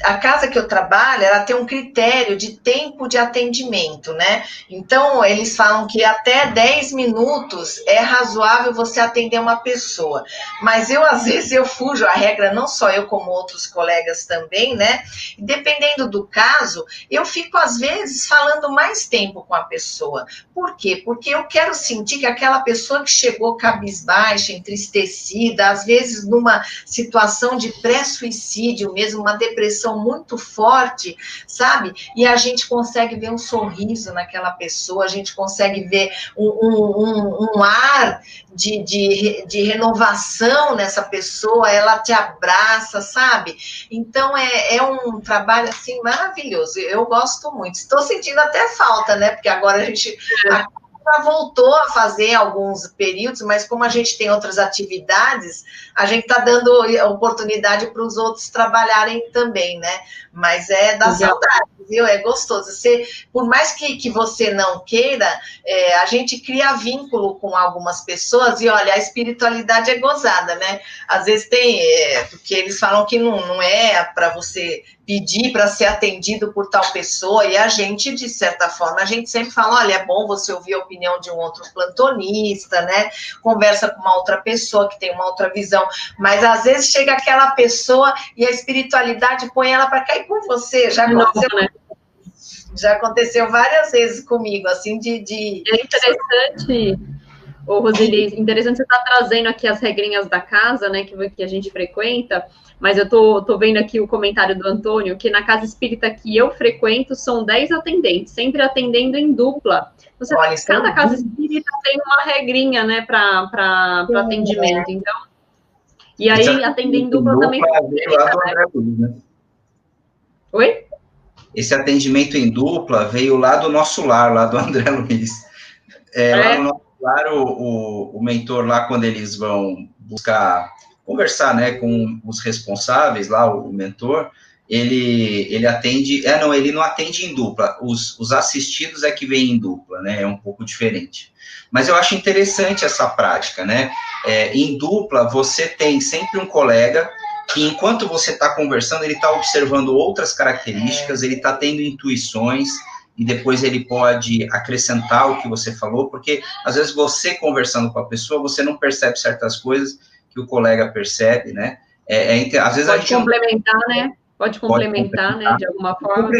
a casa que eu trabalho, ela tem um critério de tempo de atendimento, né? Então, eles falam que até 10 minutos é razoável você atender uma pessoa. Mas às vezes, eu fujo à regra, não só eu, como outros colegas também, né? Dependendo do caso, eu fico, às vezes, falando mais tempo com a pessoa. Por quê? Porque eu quero sentir que aquela pessoa que chegou cabisbaixa, entristecida, às vezes numa situação de pré-suicídio mesmo, uma depressão muito forte, sabe? E a gente consegue ver um sorriso naquela pessoa, a gente consegue ver um ar de renovação nessa pessoa, ela te abraça, sabe? Então, é um trabalho, assim, maravilhoso. Eu gosto muito. Estou sentindo até falta, né? Porque agora a gente já voltou a fazer alguns períodos, mas como a gente tem outras atividades, a gente está dando oportunidade para os outros trabalharem também, né? Mas dá saudade, viu? É gostoso. Por mais que você não queira, a gente cria vínculo com algumas pessoas e, olha, a espiritualidade é gozada, né? Às vezes porque eles falam que não é para você pedir para ser atendido por tal pessoa, e a gente, de certa forma, a gente sempre fala, olha, é bom você ouvir a opinião de um outro plantonista, né? Conversa com uma outra pessoa que tem uma outra visão, mas às vezes chega aquela pessoa e a espiritualidade põe ela para cair com você, já aconteceu várias vezes comigo, assim, É interessante, Roseli, interessante você estar trazendo aqui as regrinhas da casa, né, que a gente frequenta, mas eu tô vendo aqui o comentário do Antônio, que na casa espírita que eu frequento são 10 atendentes, sempre atendendo em dupla. Cada casa espírita tem uma regrinha, né, para atendimento, então. E aí, atender em dupla também. Veio lá do André Luiz, né? Oi? Esse atendimento em dupla veio lá do nosso lar, lá do André Luiz. Lá no nosso lar, o mentor lá, quando eles vão buscar conversar, né, com os responsáveis lá, o mentor, ele atende, ele não atende em dupla, os assistidos é que vem em dupla, né, é um pouco diferente. Mas eu acho interessante essa prática, né, em dupla você tem sempre um colega que enquanto você está conversando, ele está observando outras características, ele está tendo intuições, e depois ele pode acrescentar o que você falou, porque às vezes você conversando com a pessoa, você não percebe certas coisas que o colega percebe, né? Às vezes pode complementar, né? Pode complementar, né, de alguma forma.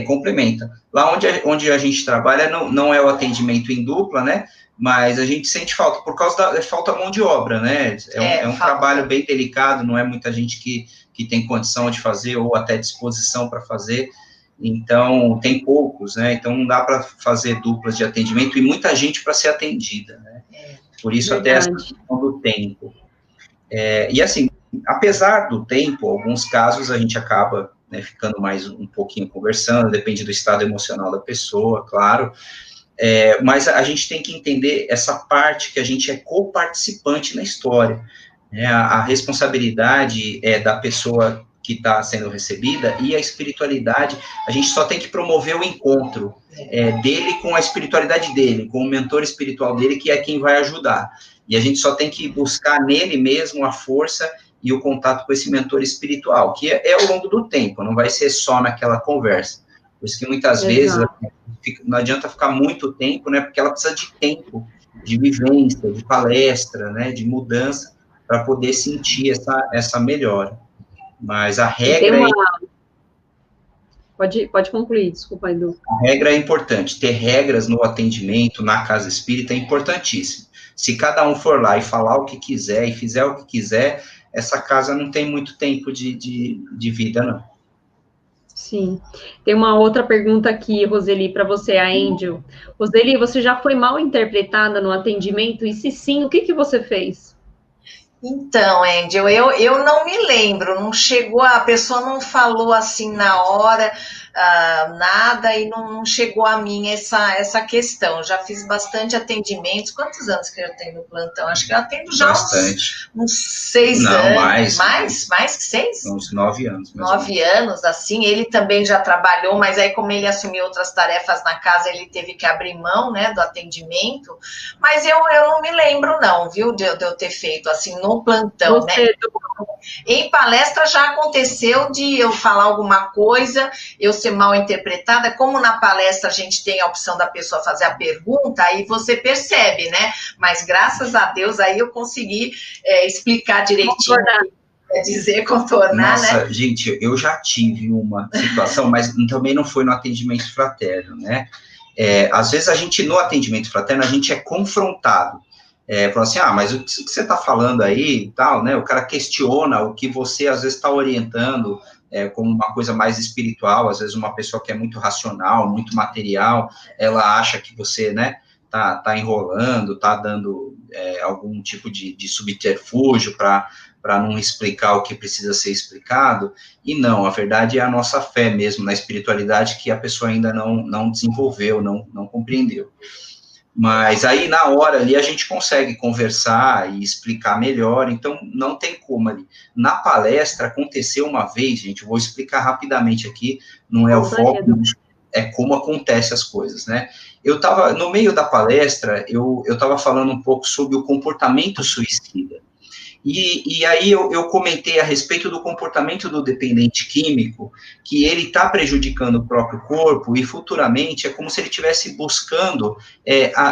Complementa. Lá onde a gente trabalha não é o atendimento em dupla, né? Mas a gente sente falta, por causa da falta de mão de obra, né? É um trabalho bem delicado, não é muita gente que tem condição de fazer, ou até disposição para fazer, então tem poucos, né? Então não dá para fazer duplas de atendimento, e muita gente para ser atendida, né? Por isso até essa questão do tempo. E assim, apesar do tempo, alguns casos a gente acaba, né, ficando mais um pouquinho conversando, depende do estado emocional da pessoa, claro, mas a gente tem que entender essa parte que a gente é coparticipante na história, né? A responsabilidade é da pessoa que está sendo recebida, e a espiritualidade, a gente só tem que promover o encontro dele com a espiritualidade dele, com o mentor espiritual dele, que é quem vai ajudar, e a gente só tem que buscar nele mesmo a força e o contato com esse mentor espiritual, que é ao longo do tempo, não vai ser só naquela conversa. Por isso que muitas vezes não adianta ficar muito tempo, né? Porque ela precisa de tempo, de vivência, de palestra, né? De mudança, para poder sentir essa melhora. Mas a regra Pode concluir, desculpa, Edu. A regra é importante. Ter regras no atendimento, na casa espírita, é importantíssimo. Se cada um for lá e falar o que quiser e fizer o que quiser, essa casa não tem muito tempo de vida, não. Sim. Tem uma outra pergunta aqui, Roseli, para você, a Angel. Roseli, você já foi mal interpretada no atendimento? E se sim, o que você fez? Então, Angel, eu não me lembro, não chegou, a pessoa não falou assim na hora, nada, e não chegou a mim essa questão. Já fiz bastante atendimentos. Quantos anos que eu tenho no plantão? Acho que eu atendo já uns 6 anos. Mais que 6? Uns 9 anos. 9 anos, assim. Ele também já trabalhou, mas aí como ele assumiu outras tarefas na casa, ele teve que abrir mão, né, do atendimento. Mas eu não me lembro não, viu, de eu ter feito assim no plantão, né? Em palestra já aconteceu de eu falar alguma coisa, eu ser mal interpretada. Como na palestra a gente tem a opção da pessoa fazer a pergunta, aí você percebe, né? Mas graças a Deus aí eu consegui explicar direitinho. Contornar, Nossa, né? gente, eu já tive uma situação, mas também não foi no atendimento fraterno, né? Às vezes a gente, no atendimento fraterno, a gente é confrontado. Fala assim, mas o que você está falando aí e tal, né? O cara questiona o que você, às vezes, está orientando como uma coisa mais espiritual. Às vezes, uma pessoa que é muito racional, muito material, ela acha que você, né, tá enrolando, tá dando algum tipo de subterfúgio para não explicar o que precisa ser explicado. E não, a verdade é a nossa fé mesmo na espiritualidade, que a pessoa ainda não desenvolveu, não compreendeu. Mas aí, na hora ali, a gente consegue conversar e explicar melhor, então não tem como ali. Na palestra, aconteceu uma vez, gente, eu vou explicar rapidamente aqui, não é o foco, é como acontecem as coisas, né? Eu estava, no meio da palestra, eu estava falando um pouco sobre o comportamento suicida. E aí eu comentei a respeito do comportamento do dependente químico, que ele está prejudicando o próprio corpo, e futuramente é como se ele estivesse buscando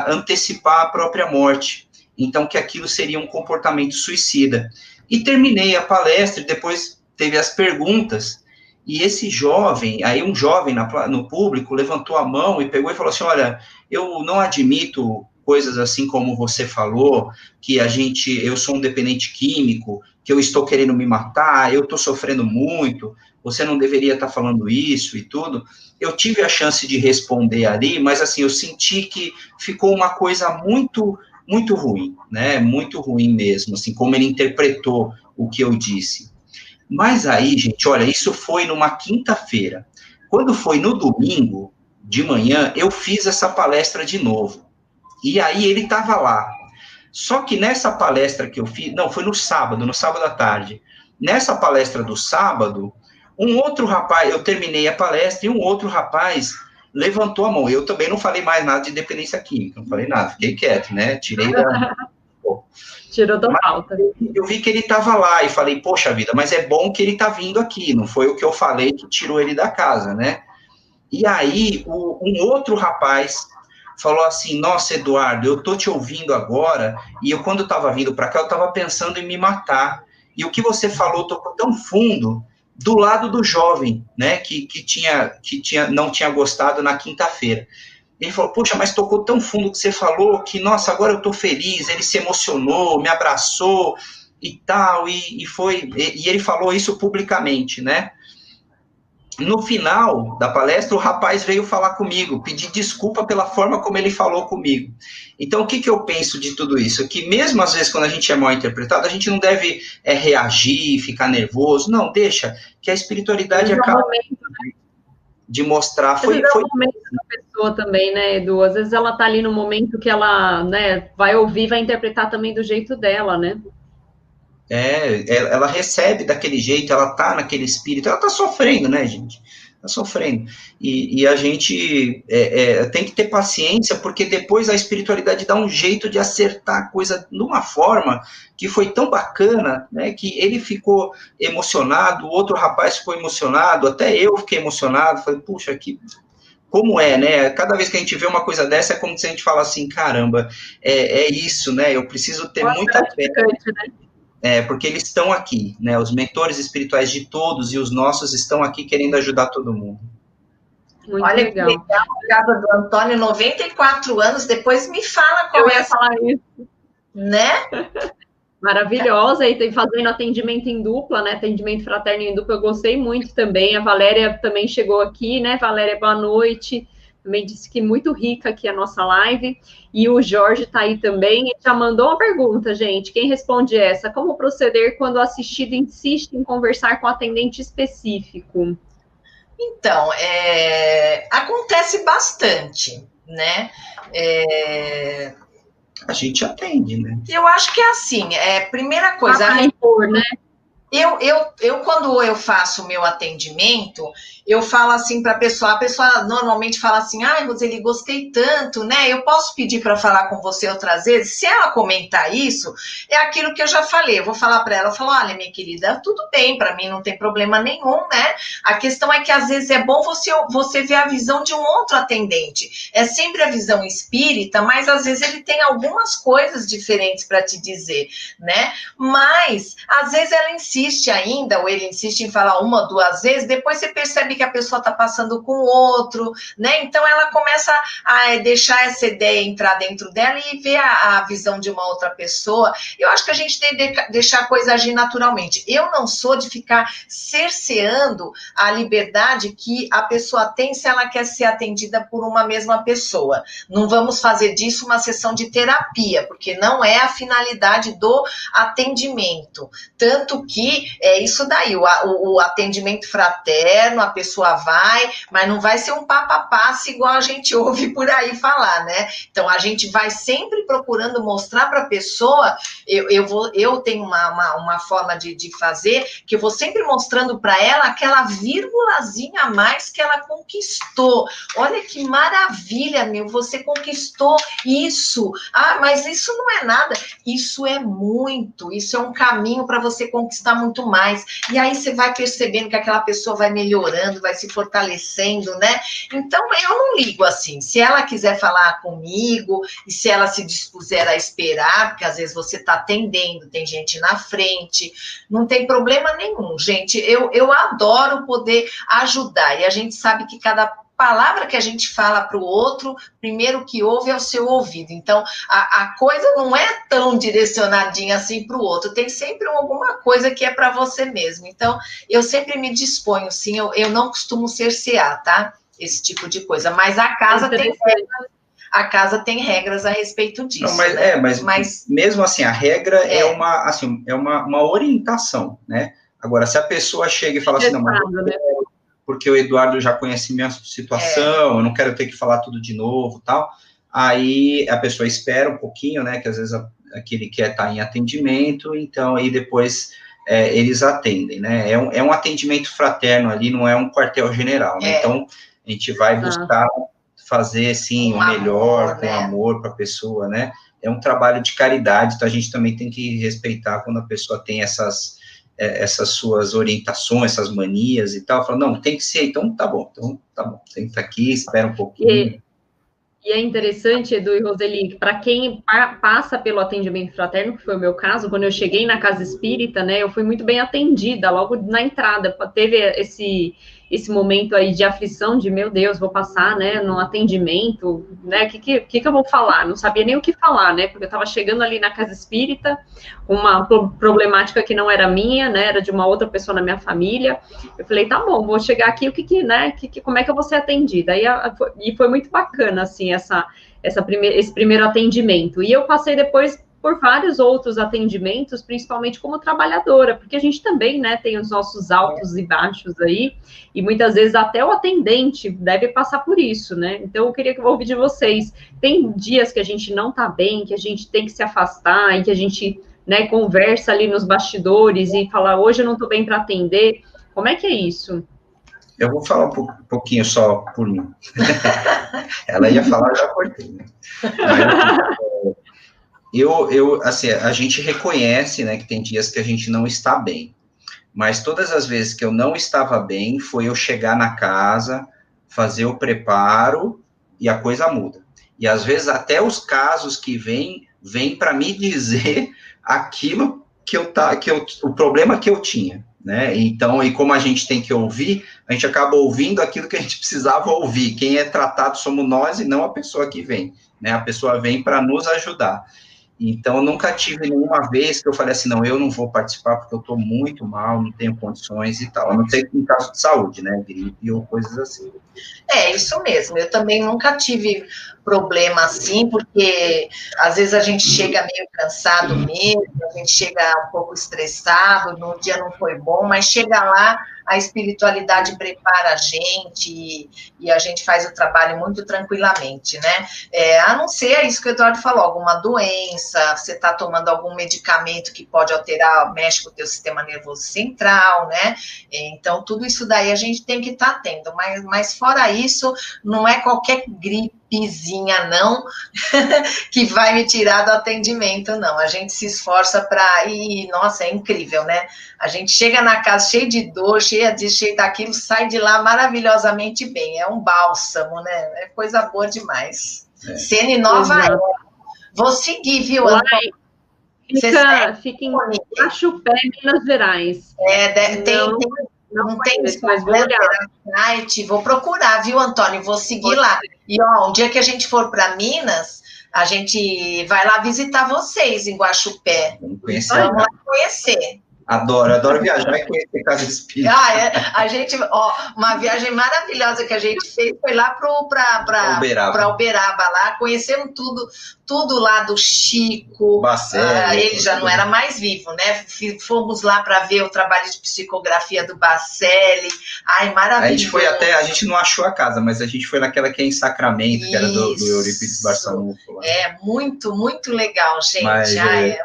antecipar a própria morte. Então, que aquilo seria um comportamento suicida. E terminei a palestra, e depois teve as perguntas, e esse jovem, aí um jovem no público levantou a mão e pegou e falou assim, olha, eu não admito coisas assim como você falou, que eu sou um dependente químico, que eu estou querendo me matar, eu estou sofrendo muito, você não deveria estar falando isso e tudo. Eu tive a chance de responder ali, mas assim, eu senti que ficou uma coisa muito, muito ruim, né, muito ruim mesmo, assim, como ele interpretou o que eu disse. Mas aí, gente, olha, isso foi numa quinta-feira. Quando foi no domingo, de manhã, eu fiz essa palestra de novo. E aí ele estava lá. Só que nessa palestra que eu fiz, não, foi no sábado à tarde. Nessa palestra do sábado, um outro rapaz, eu terminei a palestra, e um outro rapaz levantou a mão. Eu também não falei mais nada de dependência química, não falei nada, fiquei quieto, né? Tirou da pauta. Eu vi que ele estava lá e falei, poxa vida, mas é bom que ele está vindo aqui, não foi o que eu falei que tirou ele da casa, né? E aí, um outro rapaz falou assim, nossa, Eduardo, eu tô te ouvindo agora, e quando eu estava vindo para cá, eu estava pensando em me matar, e o que você falou tocou tão fundo, do lado do jovem, né, que não tinha gostado na quinta-feira. Ele falou, poxa, mas tocou tão fundo que você falou, que, nossa, agora eu tô feliz, ele se emocionou, me abraçou, e tal, e ele falou isso publicamente, né? no final da palestra, o rapaz veio falar comigo, pedir desculpa pela forma como ele falou comigo. Então, o que eu penso de tudo isso? Que mesmo às vezes, quando a gente é mal interpretado, a gente não deve reagir, ficar nervoso. Não, deixa, que a espiritualidade acaba de mostrar. Foi o momento da pessoa também, né, Edu? Às vezes ela tá ali no momento que ela, né, vai ouvir, vai interpretar também do jeito dela, né? Ela recebe daquele jeito, ela tá naquele espírito, ela tá sofrendo, né, gente? Tá sofrendo. E a gente tem que ter paciência, porque depois a espiritualidade dá um jeito de acertar a coisa de uma forma que foi tão bacana, né, que ele ficou emocionado, o outro rapaz ficou emocionado, até eu fiquei emocionado, falei, puxa, como né? Cada vez que a gente vê uma coisa dessa, é como se a gente fala assim, caramba, é isso, né? Eu preciso ter muita fé. Né? Porque eles estão aqui, né? Os mentores espirituais de todos e os nossos estão aqui querendo ajudar todo mundo. Muito Olha legal. Que legal, a casa do Antônio, 94 anos, depois me fala qual é essa. Falar isso. Né? Maravilhosa, e tem fazendo atendimento em dupla, né? Atendimento fraterno em dupla, eu gostei muito também. A Valéria também chegou aqui, né? Valéria, boa noite. Também disse que muito rica aqui a nossa live. E o Jorge está aí também e já mandou uma pergunta, gente. Quem responde essa? Como proceder quando o assistido insiste em conversar com um atendente específico? Então, acontece bastante, né? A gente atende, né? Eu acho que é assim, primeira coisa... né? Eu, quando eu faço o meu atendimento, eu falo assim para a pessoa normalmente fala assim, Roseli, gostei tanto, né? Eu posso pedir para falar com você outras vezes? Se ela comentar isso, é aquilo que eu já falei, eu vou falar para ela, eu falo, olha, minha querida, tudo bem, para mim não tem problema nenhum, né? A questão é que às vezes é bom você ver a visão de um outro atendente. É sempre a visão espírita, mas às vezes ele tem algumas coisas diferentes para te dizer, né? Mas, às vezes ela insiste ainda, ou ele insiste em falar uma ou duas vezes, depois você percebe que a pessoa está passando com o outro, né? Então ela começa a deixar essa ideia entrar dentro dela e ver a visão de uma outra pessoa. Eu acho que a gente tem que deixar a coisa agir naturalmente. Eu não sou de ficar cerceando a liberdade que a pessoa tem se ela quer ser atendida por uma mesma pessoa. Não vamos fazer disso uma sessão de terapia, porque não é a finalidade do atendimento. Tanto que é isso daí, o atendimento fraterno, a pessoa vai, mas não vai ser um passe igual a gente ouve por aí falar, né? Então, a gente vai sempre procurando mostrar para a pessoa, eu tenho uma forma de fazer, que eu vou sempre mostrando para ela aquela vírgulazinha a mais que ela conquistou. Olha que maravilha, você conquistou isso. Mas isso não é nada. Isso é muito, isso é um caminho para você conquistar muito mais, e aí você vai percebendo que aquela pessoa vai melhorando, vai se fortalecendo, né? Então, eu não ligo assim, se ela quiser falar comigo, e se ela se dispuser a esperar, porque às vezes você está atendendo, tem gente na frente, não tem problema nenhum, gente, eu adoro poder ajudar, e a gente sabe que cada palavra que a gente fala para o outro, primeiro que ouve é o seu ouvido. Então, a coisa não é tão direcionadinha assim para o outro, tem sempre alguma coisa que é para você mesmo. Então, eu sempre me disponho, sim, eu não costumo cercear, tá? Esse tipo de coisa, mas a casa tem regras a respeito disso. Não, mas mesmo assim, a regra é uma orientação, né? Agora, se a pessoa chega e fala assim, não, mas porque o Eduardo já conhece minha situação, eu não quero ter que falar tudo de novo, tal. Aí a pessoa espera um pouquinho, né, que às vezes aquele quer estar em atendimento, então aí depois eles atendem, né, é um atendimento fraterno ali, não é um quartel-general, né, então a gente vai buscar fazer, sim, o melhor, com amor para a pessoa, né, é um trabalho de caridade, então a gente também tem que respeitar quando a pessoa tem essas suas orientações, essas manias e tal, fala, não, tem que ser, então tá bom, tem que estar aqui, espera um pouquinho. E é interessante, Edu e Roseli, para quem passa pelo atendimento fraterno, que foi o meu caso, quando eu cheguei na casa espírita, né, eu fui muito bem atendida, logo na entrada, teve esse momento aí de aflição, de meu Deus, vou passar, né, no atendimento, né, o que eu vou falar? Não sabia nem o que falar, né, porque eu estava chegando ali na casa espírita, com uma problemática que não era minha, né, era de uma outra pessoa na minha família. Eu falei, tá bom, vou chegar aqui, como é que eu vou ser atendida? E foi muito bacana, assim, esse primeiro atendimento. E eu passei depois por vários outros atendimentos, principalmente como trabalhadora, porque a gente também, né, tem os nossos altos e baixos aí, e muitas vezes até o atendente deve passar por isso, né? Então eu queria ouvir de vocês. Tem dias que a gente não tá bem, que a gente tem que se afastar, e que a gente, né, conversa ali nos bastidores e fala, hoje eu não tô bem para atender. Como é que é isso? Eu vou falar um pouquinho só por mim. Ela ia falar, eu já cortei, né? Assim, a gente reconhece, né, que tem dias que a gente não está bem, mas todas as vezes que eu não estava bem, foi eu chegar na casa, fazer o preparo e a coisa muda. E às vezes até os casos que vêm para me dizer aquilo o problema que eu tinha, né? Então, e como a gente tem que ouvir, a gente acaba ouvindo aquilo que a gente precisava ouvir. Quem é tratado somos nós e não a pessoa que vem, né? A pessoa vem para nos ajudar. Então, eu nunca tive nenhuma vez que eu falei assim, não, eu não vou participar porque eu estou muito mal, não tenho condições e tal. A não ser em caso de saúde, né, gripe ou coisas assim. É, isso mesmo. Eu também nunca tive problema assim, porque às vezes a gente chega meio cansado mesmo, a gente chega um pouco estressado, no dia não foi bom, mas chega lá, a espiritualidade prepara a gente e a gente faz o trabalho muito tranquilamente, né? A não ser isso que o Eduardo falou, alguma doença, você está tomando algum medicamento que pode alterar, mexe com o teu sistema nervoso central, né? Então, tudo isso daí a gente tem que estar tendo, mas fora isso, não é qualquer gripezinha, não, que vai me tirar do atendimento, não. A gente se esforça para ir, nossa, é incrível, né? A gente chega na casa cheio de dor, cheio daquilo, sai de lá maravilhosamente bem. É um bálsamo, né? É coisa boa demais. Cena Nova Era. Vou seguir, viu, Antônio? Fica em Guaxupé, Minas Gerais. Não tem mas vou olhar. Site, vou procurar, viu, Antônio? Vou seguir lá. E, ó, um dia que a gente for para Minas, a gente vai lá visitar vocês em Guaxupé. Vamos lá conhecer. Adoro viajar e conhecer casa espírita. A gente, uma viagem maravilhosa que a gente fez foi lá para Uberaba, lá, conhecemos tudo lá do Chico. Bacelli, ele já não era mais vivo, né? Fomos lá para ver o trabalho de psicografia do Bacelli. Ai, maravilhoso. A gente não achou a casa, mas a gente foi naquela que é em Sacramento, que era do Eurípides Barçanufo. Muito, muito legal, gente.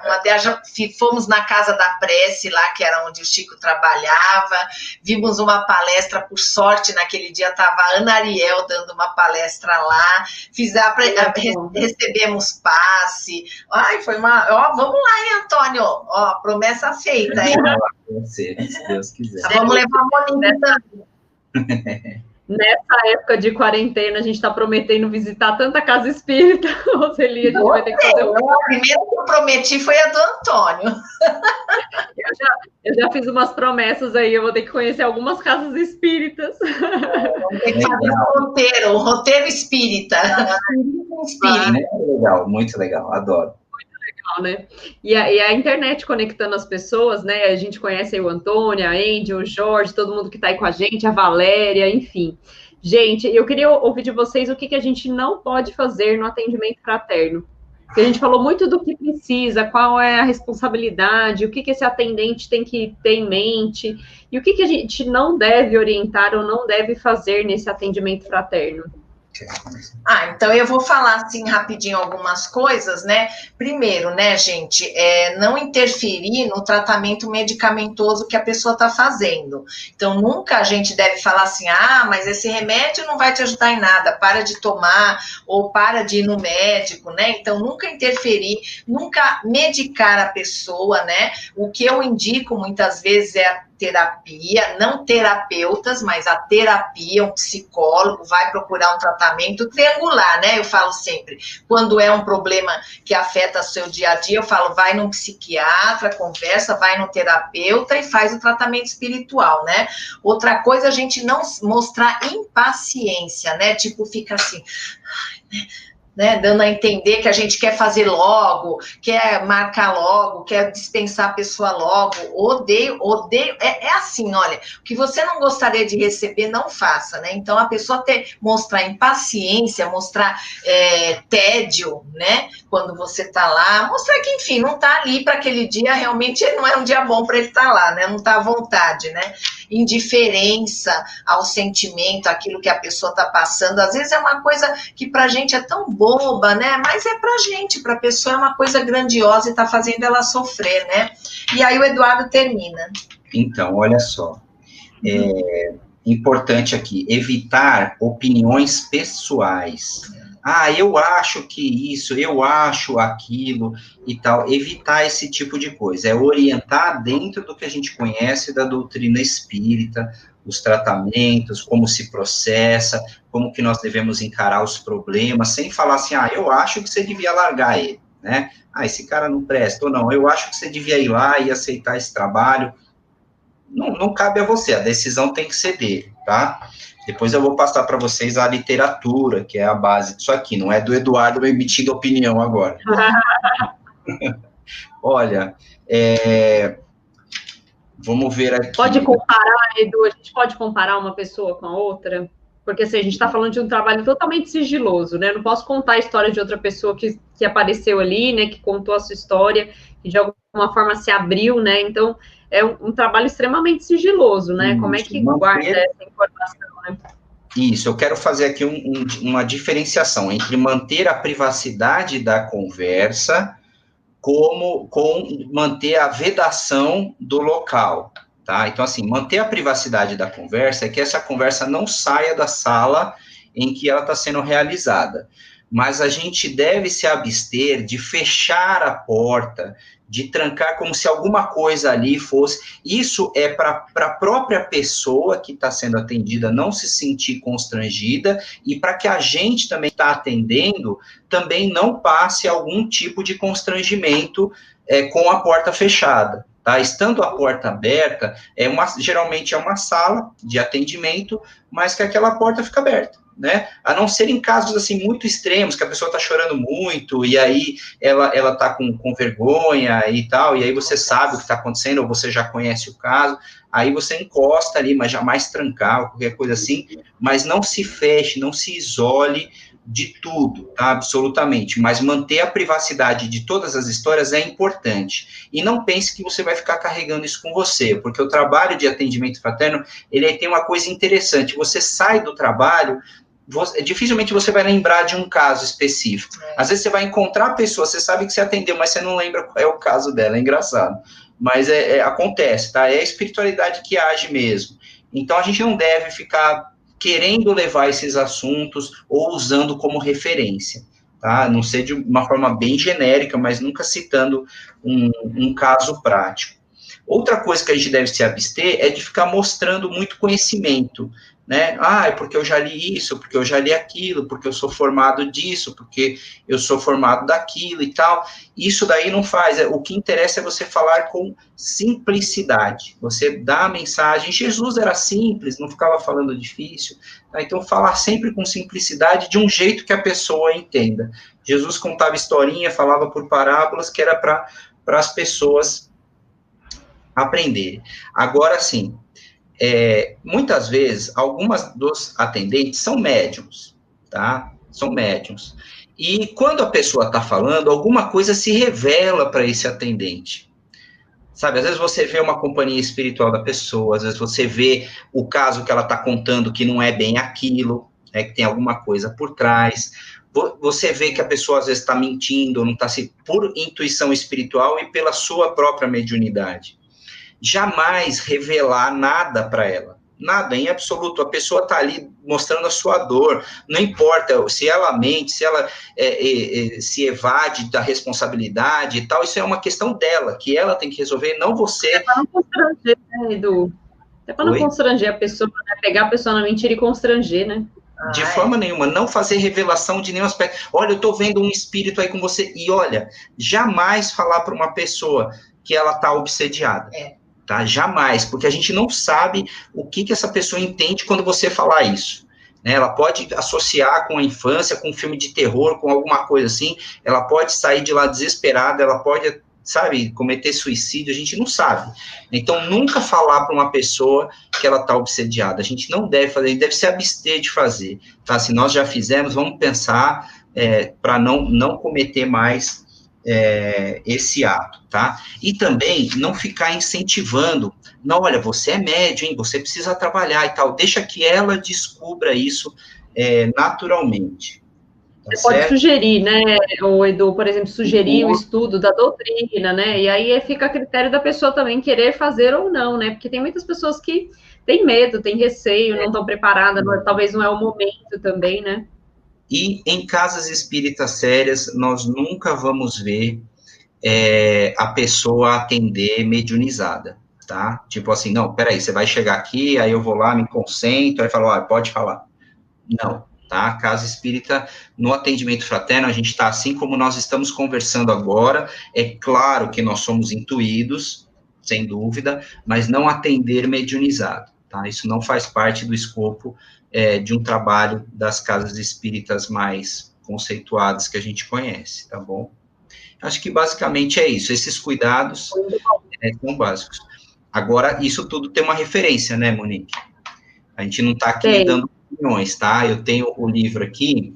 Fomos na Casa da Prece, lá que era onde o Chico trabalhava, vimos uma palestra, por sorte, naquele dia estava a Ana Ariel dando uma palestra lá, recebemos passe, foi vamos lá, hein, Antônio, promessa feita, hein? Se Deus quiser. Vamos levar a Molinda também. Nessa época de quarentena, a gente está prometendo visitar tanta casa espírita. Roseli, a gente vai ter que fazer A primeira que eu prometi foi a do Antônio. Eu já fiz umas promessas aí, eu vou ter que conhecer algumas casas espíritas. Vamos ter que fazer um roteiro espírita. Muito legal, adoro. Né? E a internet conectando as pessoas, né? A gente conhece aí o Antônio, a Andy, o Jorge, todo mundo que está aí com a gente, a Valéria, enfim. Gente, eu queria ouvir de vocês o que a gente não pode fazer no atendimento fraterno. Porque a gente falou muito do que precisa, qual é a responsabilidade, o que esse atendente tem que ter em mente, e o que a gente não deve orientar ou não deve fazer nesse atendimento fraterno. Então eu vou falar assim rapidinho algumas coisas, né? Primeiro, né, gente, não interferir no tratamento medicamentoso que a pessoa está fazendo. Então, nunca a gente deve falar assim, mas esse remédio não vai te ajudar em nada, para de tomar, ou para de ir no médico, né? Então, nunca interferir, nunca medicar a pessoa, né? O que eu indico muitas vezes é terapia, não terapeutas, mas a terapia, um psicólogo vai procurar um tratamento triangular, né? Eu falo sempre, quando é um problema que afeta seu dia a dia, eu falo, vai num psiquiatra, conversa, vai num terapeuta e faz o tratamento espiritual, né? Outra coisa, a gente não mostrar impaciência, né? Tipo, fica assim, né, dando a entender que a gente quer fazer logo, quer marcar logo, quer dispensar a pessoa logo, odeio, é assim, olha, o que você não gostaria de receber, não faça, né, então a pessoa mostrar impaciência, mostrar tédio, né, quando você tá lá, mostrar que, enfim, não tá ali para aquele dia, realmente não é um dia bom para ele estar lá, né, não tá à vontade, né, indiferença ao sentimento, aquilo que a pessoa tá passando, às vezes é uma coisa que pra gente é tão boba, né? Mas é pra gente, pra pessoa é uma coisa grandiosa e tá fazendo ela sofrer, né? E aí o Eduardo termina. Então, olha só, importante aqui, evitar opiniões pessoais. Ah, eu acho que isso, eu acho aquilo e tal. Evitar esse tipo de coisa. É orientar dentro do que a gente conhece da doutrina espírita, os tratamentos, como se processa, como que nós devemos encarar os problemas, sem falar assim, ah, eu acho que você devia largar ele, né? Ah, esse cara não presta, ou não, eu acho que você devia ir lá e aceitar esse trabalho. Não cabe a você, a decisão tem que ser dele, tá? Depois eu vou passar para vocês a literatura, que é a base disso aqui, não é do Eduardo emitindo opinião agora. Olha, vamos ver aqui. Pode comparar, Edu, a gente pode comparar uma pessoa com a outra? Porque assim, a gente está falando de um trabalho totalmente sigiloso, né? Eu não posso contar a história de outra pessoa que apareceu ali, né? Que contou a sua história, que de alguma forma se abriu, né? Então, é um trabalho extremamente sigiloso, né? Como é que guarda essa informação, né? Isso, eu quero fazer aqui uma diferenciação entre manter a privacidade da conversa com manter a vedação do local, tá? Então, assim, manter a privacidade da conversa é que essa conversa não saia da sala em que ela está sendo realizada, mas a gente deve se abster de fechar a porta, de trancar como se alguma coisa ali fosse. Isso é para a própria pessoa que está sendo atendida não se sentir constrangida e para que a gente também está atendendo também não passe algum tipo de constrangimento com a porta fechada. Tá? Estando a porta aberta, geralmente é uma sala de atendimento, mas que aquela porta fica aberta. Né? A não ser em casos assim muito extremos, que a pessoa está chorando muito, e aí ela está com vergonha e tal, e aí você sabe o que está acontecendo, ou você já conhece o caso, aí você encosta ali, mas jamais trancar, ou qualquer coisa assim, mas não se feche, não se isole de tudo, tá? Absolutamente, mas manter a privacidade de todas as histórias é importante, e não pense que você vai ficar carregando isso com você, porque o trabalho de atendimento fraterno, ele tem uma coisa interessante, você sai do trabalho, dificilmente você vai lembrar de um caso específico. Às vezes você vai encontrar a pessoa, você sabe que você atendeu, mas você não lembra qual é o caso dela, é engraçado. Mas acontece, tá? É a espiritualidade que age mesmo. Então a gente não deve ficar querendo levar esses assuntos ou usando como referência, tá? A não ser de uma forma bem genérica, mas nunca citando um caso prático. Outra coisa que a gente deve se abster é de ficar mostrando muito conhecimento, né? Ah, é porque eu já li isso, porque eu já li aquilo, porque eu sou formado disso, porque eu sou formado daquilo e tal. Isso daí não faz. O que interessa é você falar com simplicidade. Você dá a mensagem. Jesus era simples, não ficava falando difícil. Tá? Então, falar sempre com simplicidade, de um jeito que a pessoa entenda. Jesus contava historinha, falava por parábolas, que era para as pessoas aprenderem. Agora, sim, muitas vezes, algumas dos atendentes são médiums, tá? São médiums. E quando a pessoa está falando, alguma coisa se revela para esse atendente. Sabe, às vezes você vê uma companhia espiritual da pessoa, às vezes você vê o caso que ela está contando que não é bem aquilo, que tem alguma coisa por trás. Você vê que a pessoa às vezes está mentindo, não está por intuição espiritual e pela sua própria mediunidade. Jamais revelar nada para ela, nada, em absoluto. A pessoa está ali mostrando a sua dor, não importa se ela mente, se ela se evade da responsabilidade e tal, isso é uma questão dela, que ela tem que resolver, não você. É para não constranger, né, Edu? É para não constranger a pessoa, né? Pegar a pessoa na mentira e constranger, né? De forma nenhuma, não fazer revelação de nenhum aspecto. Olha, eu estou vendo um espírito aí com você, e olha, jamais falar para uma pessoa que ela está obsediada. Tá? Jamais, porque a gente não sabe o que essa pessoa entende quando você falar isso. Né? Ela pode associar com a infância, com um filme de terror, com alguma coisa assim, ela pode sair de lá desesperada, ela pode, sabe, cometer suicídio, a gente não sabe. Então, nunca falar para uma pessoa que ela está obsediada, a gente não deve fazer, deve se abster de fazer. Tá? Se nós já fizemos, vamos pensar para não cometer mais esse ato, tá? E também não ficar incentivando, não, olha, você é médio, hein, você precisa trabalhar e tal, deixa que ela descubra isso naturalmente. Tá você pode sugerir, né, o Edu, por exemplo, sugerir o estudo da doutrina, né, e aí fica a critério da pessoa também querer fazer ou não, né, porque tem muitas pessoas que têm medo, têm receio, não estão preparadas, talvez não é o momento também, né. E em casas espíritas sérias, nós nunca vamos ver a pessoa atender mediunizada, tá? Tipo assim, não, peraí, você vai chegar aqui, aí eu vou lá, me concentro, aí falo, pode falar. Não, tá? Casa espírita, no atendimento fraterno, a gente está assim como nós estamos conversando agora, é claro que nós somos intuídos, sem dúvida, mas não atender mediunizado, tá? Isso não faz parte do escopo de um trabalho das casas espíritas mais conceituadas que a gente conhece, tá bom? Acho que basicamente é isso, esses cuidados são básicos. Agora, isso tudo tem uma referência, né, Monique? A gente não está aqui dando opiniões, tá? Eu tenho o livro aqui.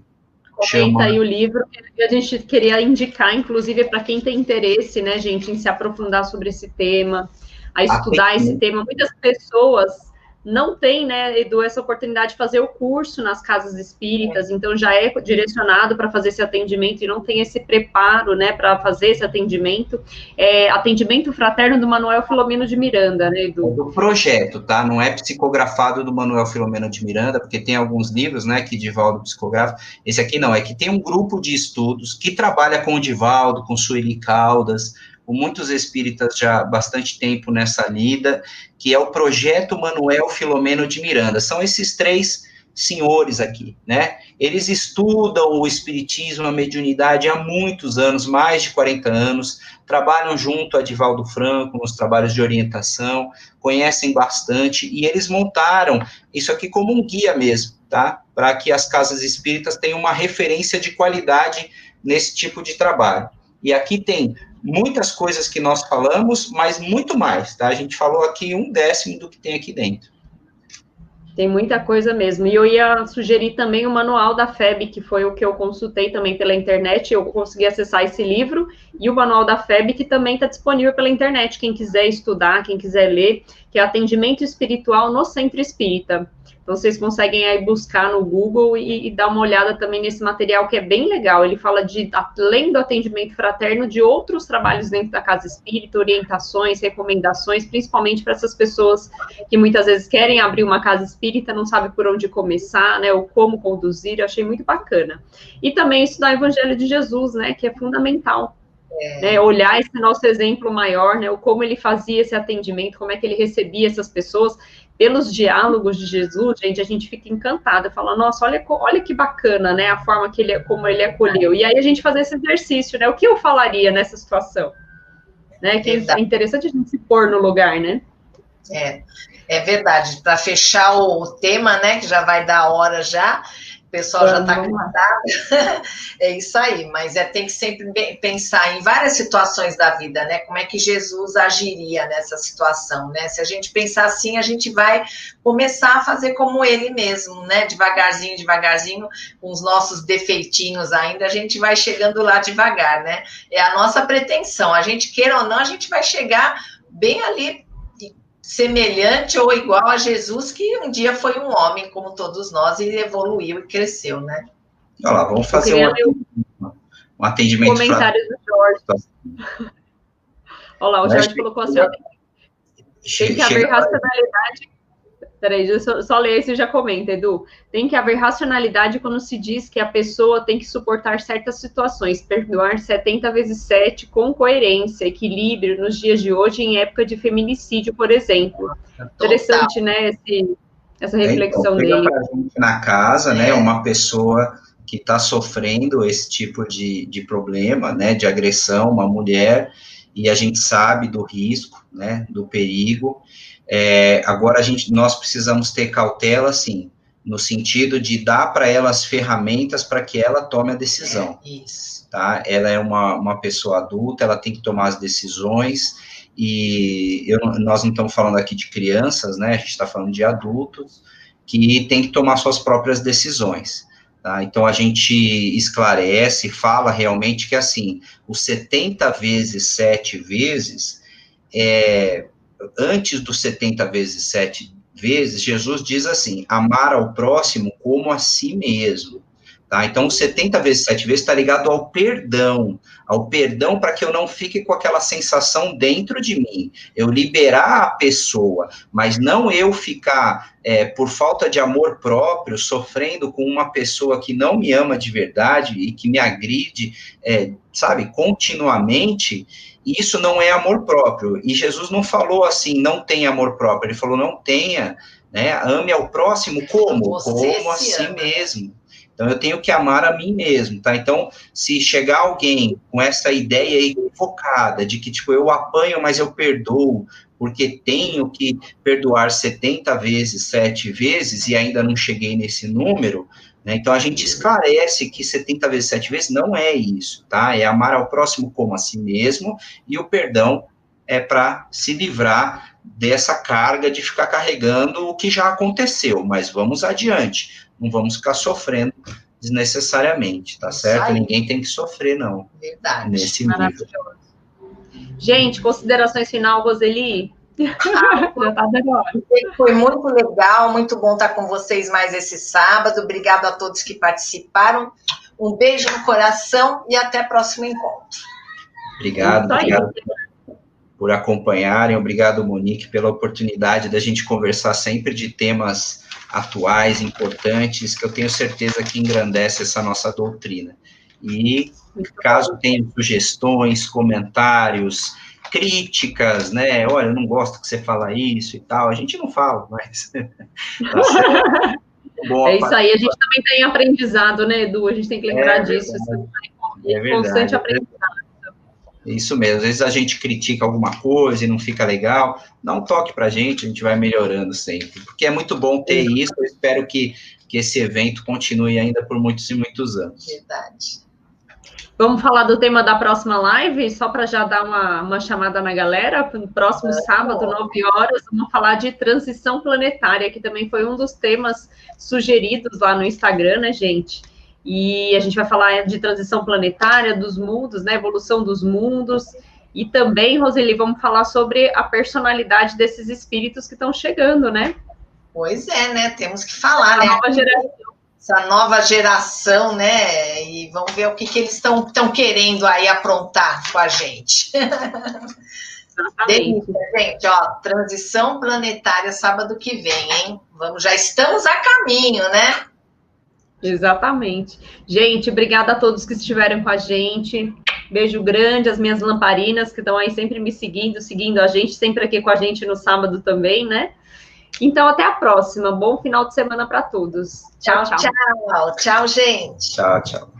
Comenta aí o livro, que a gente queria indicar, inclusive, para quem tem interesse, né, gente, em se aprofundar sobre esse tema, a estudar esse tema. Muitas pessoas não têm, né, Edu, essa oportunidade de fazer o curso nas casas espíritas, então já é direcionado para fazer esse atendimento e não tem esse preparo, né, para fazer esse atendimento. Atendimento fraterno do Manuel Filomeno de Miranda, né, Edu? É do projeto, tá? Não é psicografado do Manuel Filomeno de Miranda, porque tem alguns livros, né, que Divaldo psicografa. Esse aqui não, é que tem um grupo de estudos que trabalha com o Divaldo, com Sueli Caldas, com muitos espíritas já há bastante tempo nessa lida, que é o Projeto Manuel Filomeno de Miranda. São esses três senhores aqui, né? Eles estudam o espiritismo, a mediunidade há muitos anos, mais de 40 anos, trabalham junto a Divaldo Franco nos trabalhos de orientação, conhecem bastante, e eles montaram isso aqui como um guia mesmo, tá? Para que as casas espíritas tenham uma referência de qualidade nesse tipo de trabalho. E aqui tem muitas coisas que nós falamos, mas muito mais, tá? A gente falou aqui 1/10 do que tem aqui dentro. Tem muita coisa mesmo. E eu ia sugerir também o Manual da FEB, que foi o que eu consultei também pela internet. Eu consegui acessar esse livro, e o Manual da FEB, que também está disponível pela internet. Quem quiser estudar, quem quiser ler, que é Atendimento Espiritual no Centro Espírita. Então, vocês conseguem aí buscar no Google e dar uma olhada também nesse material, que é bem legal. Ele fala de, além do atendimento fraterno, de outros trabalhos dentro da casa espírita, orientações, recomendações, principalmente para essas pessoas que muitas vezes querem abrir uma casa espírita, não sabem por onde começar, né, ou como conduzir. Eu achei muito bacana. E também estudar o Evangelho de Jesus, né, que é fundamental. Né, olhar esse nosso exemplo maior, né, como ele fazia esse atendimento, como é que ele recebia essas pessoas. Pelos diálogos de Jesus, gente, a gente fica encantada, fala, nossa, olha que bacana, né, a forma que como ele acolheu. E aí a gente fazer esse exercício, né, o que eu falaria nessa situação? Né, que é interessante a gente se pôr no lugar, né? É verdade. Para fechar o tema, né, que já vai dar a hora já, o pessoal já está cansado. É isso aí, mas tem que sempre pensar em várias situações da vida, né? Como é que Jesus agiria nessa situação, né? Se a gente pensar assim, a gente vai começar a fazer como ele mesmo, né? Devagarzinho, devagarzinho, com os nossos defeitinhos ainda, a gente vai chegando lá devagar, né? É a nossa pretensão. A gente queira ou não, a gente vai chegar bem ali, semelhante ou igual a Jesus, que um dia foi um homem como todos nós e evoluiu e cresceu, né? Olha lá, vamos fazer um atendimento. Comentários do Jorge. Olha lá, o Jorge colocou assim, tem que haver racionalidade. Peraí, deixa eu só ler esse e já comenta, Edu. Tem que haver racionalidade quando se diz que a pessoa tem que suportar certas situações, perdoar 70 vezes 7 com coerência, equilíbrio nos dias de hoje, em época de feminicídio, por exemplo. Interessante, né, essa reflexão dele. Pra gente na casa, né, uma pessoa que está sofrendo esse tipo de problema, né, de agressão, uma mulher, e a gente sabe do risco, né, do perigo. Agora nós precisamos ter cautela, sim, no sentido de dar para ela as ferramentas para que ela tome a decisão. Isso. Tá? Ela é uma pessoa adulta, ela tem que tomar as decisões, e nós não estamos falando aqui de crianças, né? A gente está falando de adultos que tem que tomar suas próprias decisões. Tá? Então, a gente esclarece, fala realmente que, assim, os 70 vezes 7 vezes, antes dos 70 vezes 7 vezes, Jesus diz assim, amar ao próximo como a si mesmo. Tá? Então, 70 vezes 7 vezes está ligado ao perdão para que eu não fique com aquela sensação dentro de mim, eu liberar a pessoa, mas não eu ficar, por falta de amor próprio, sofrendo com uma pessoa que não me ama de verdade e que me agride, sabe, continuamente. Isso não é amor próprio, e Jesus não falou assim, não tem amor próprio, ele falou, não tenha, né, ame ao próximo como a si mesmo. Então, eu tenho que amar a mim mesmo, tá? Então, se chegar alguém com essa ideia equivocada de que, tipo, eu apanho, mas eu perdoo, porque tenho que perdoar 70 vezes, 7 vezes, e ainda não cheguei nesse número, né? Então, a gente esclarece que 70 vezes 7 vezes não é isso, tá? É amar ao próximo como a si mesmo, e o perdão é para se livrar dessa carga de ficar carregando o que já aconteceu, mas vamos adiante. Não vamos ficar sofrendo desnecessariamente, tá certo? Ninguém tem que sofrer, não. Verdade. Nesse nível. Gente, considerações final, Roseli? Já tá dando hora. Foi muito legal, muito bom estar com vocês mais esse sábado. Obrigado a todos que participaram. Um beijo no coração e até o próximo encontro. Obrigado por acompanharem. Obrigado, Monique, pela oportunidade da gente conversar sempre de temas atuais, importantes, que eu tenho certeza que engrandece essa nossa doutrina. E, caso tenham sugestões, comentários, críticas, né, olha, eu não gosto que você fala isso e tal, a gente não fala, mas... Tá certo? Bom, é isso aí, a gente também tem aprendizado, né, Edu? A gente tem que lembrar disso, constante aprendizado. Isso mesmo, às vezes a gente critica alguma coisa e não fica legal, dá um toque pra gente, a gente vai melhorando sempre, porque é muito bom ter isso, eu espero que esse evento continue ainda por muitos e muitos anos. Verdade. Vamos falar do tema da próxima live, só para já dar uma chamada na galera, no próximo sábado, 9 horas, vamos falar de transição planetária, que também foi um dos temas sugeridos lá no Instagram, né, gente? E a gente vai falar de transição planetária, dos mundos, né, evolução dos mundos, e também, Roseli, vamos falar sobre a personalidade desses espíritos que estão chegando, né? Pois é, né, temos que falar, né? Essa nova geração, né, e vamos ver o que eles estão querendo aí aprontar com a gente. Delícia, gente, ó, transição planetária sábado que vem, hein? Já estamos a caminho, né? Exatamente. Gente, obrigada a todos que estiveram com a gente. Beijo grande, as minhas lamparinas que estão aí sempre me seguindo a gente, sempre aqui com a gente no sábado também, né? Então, até a próxima. Bom final de semana para todos. Tchau, tchau. Tchau, tchau, gente. Tchau, tchau.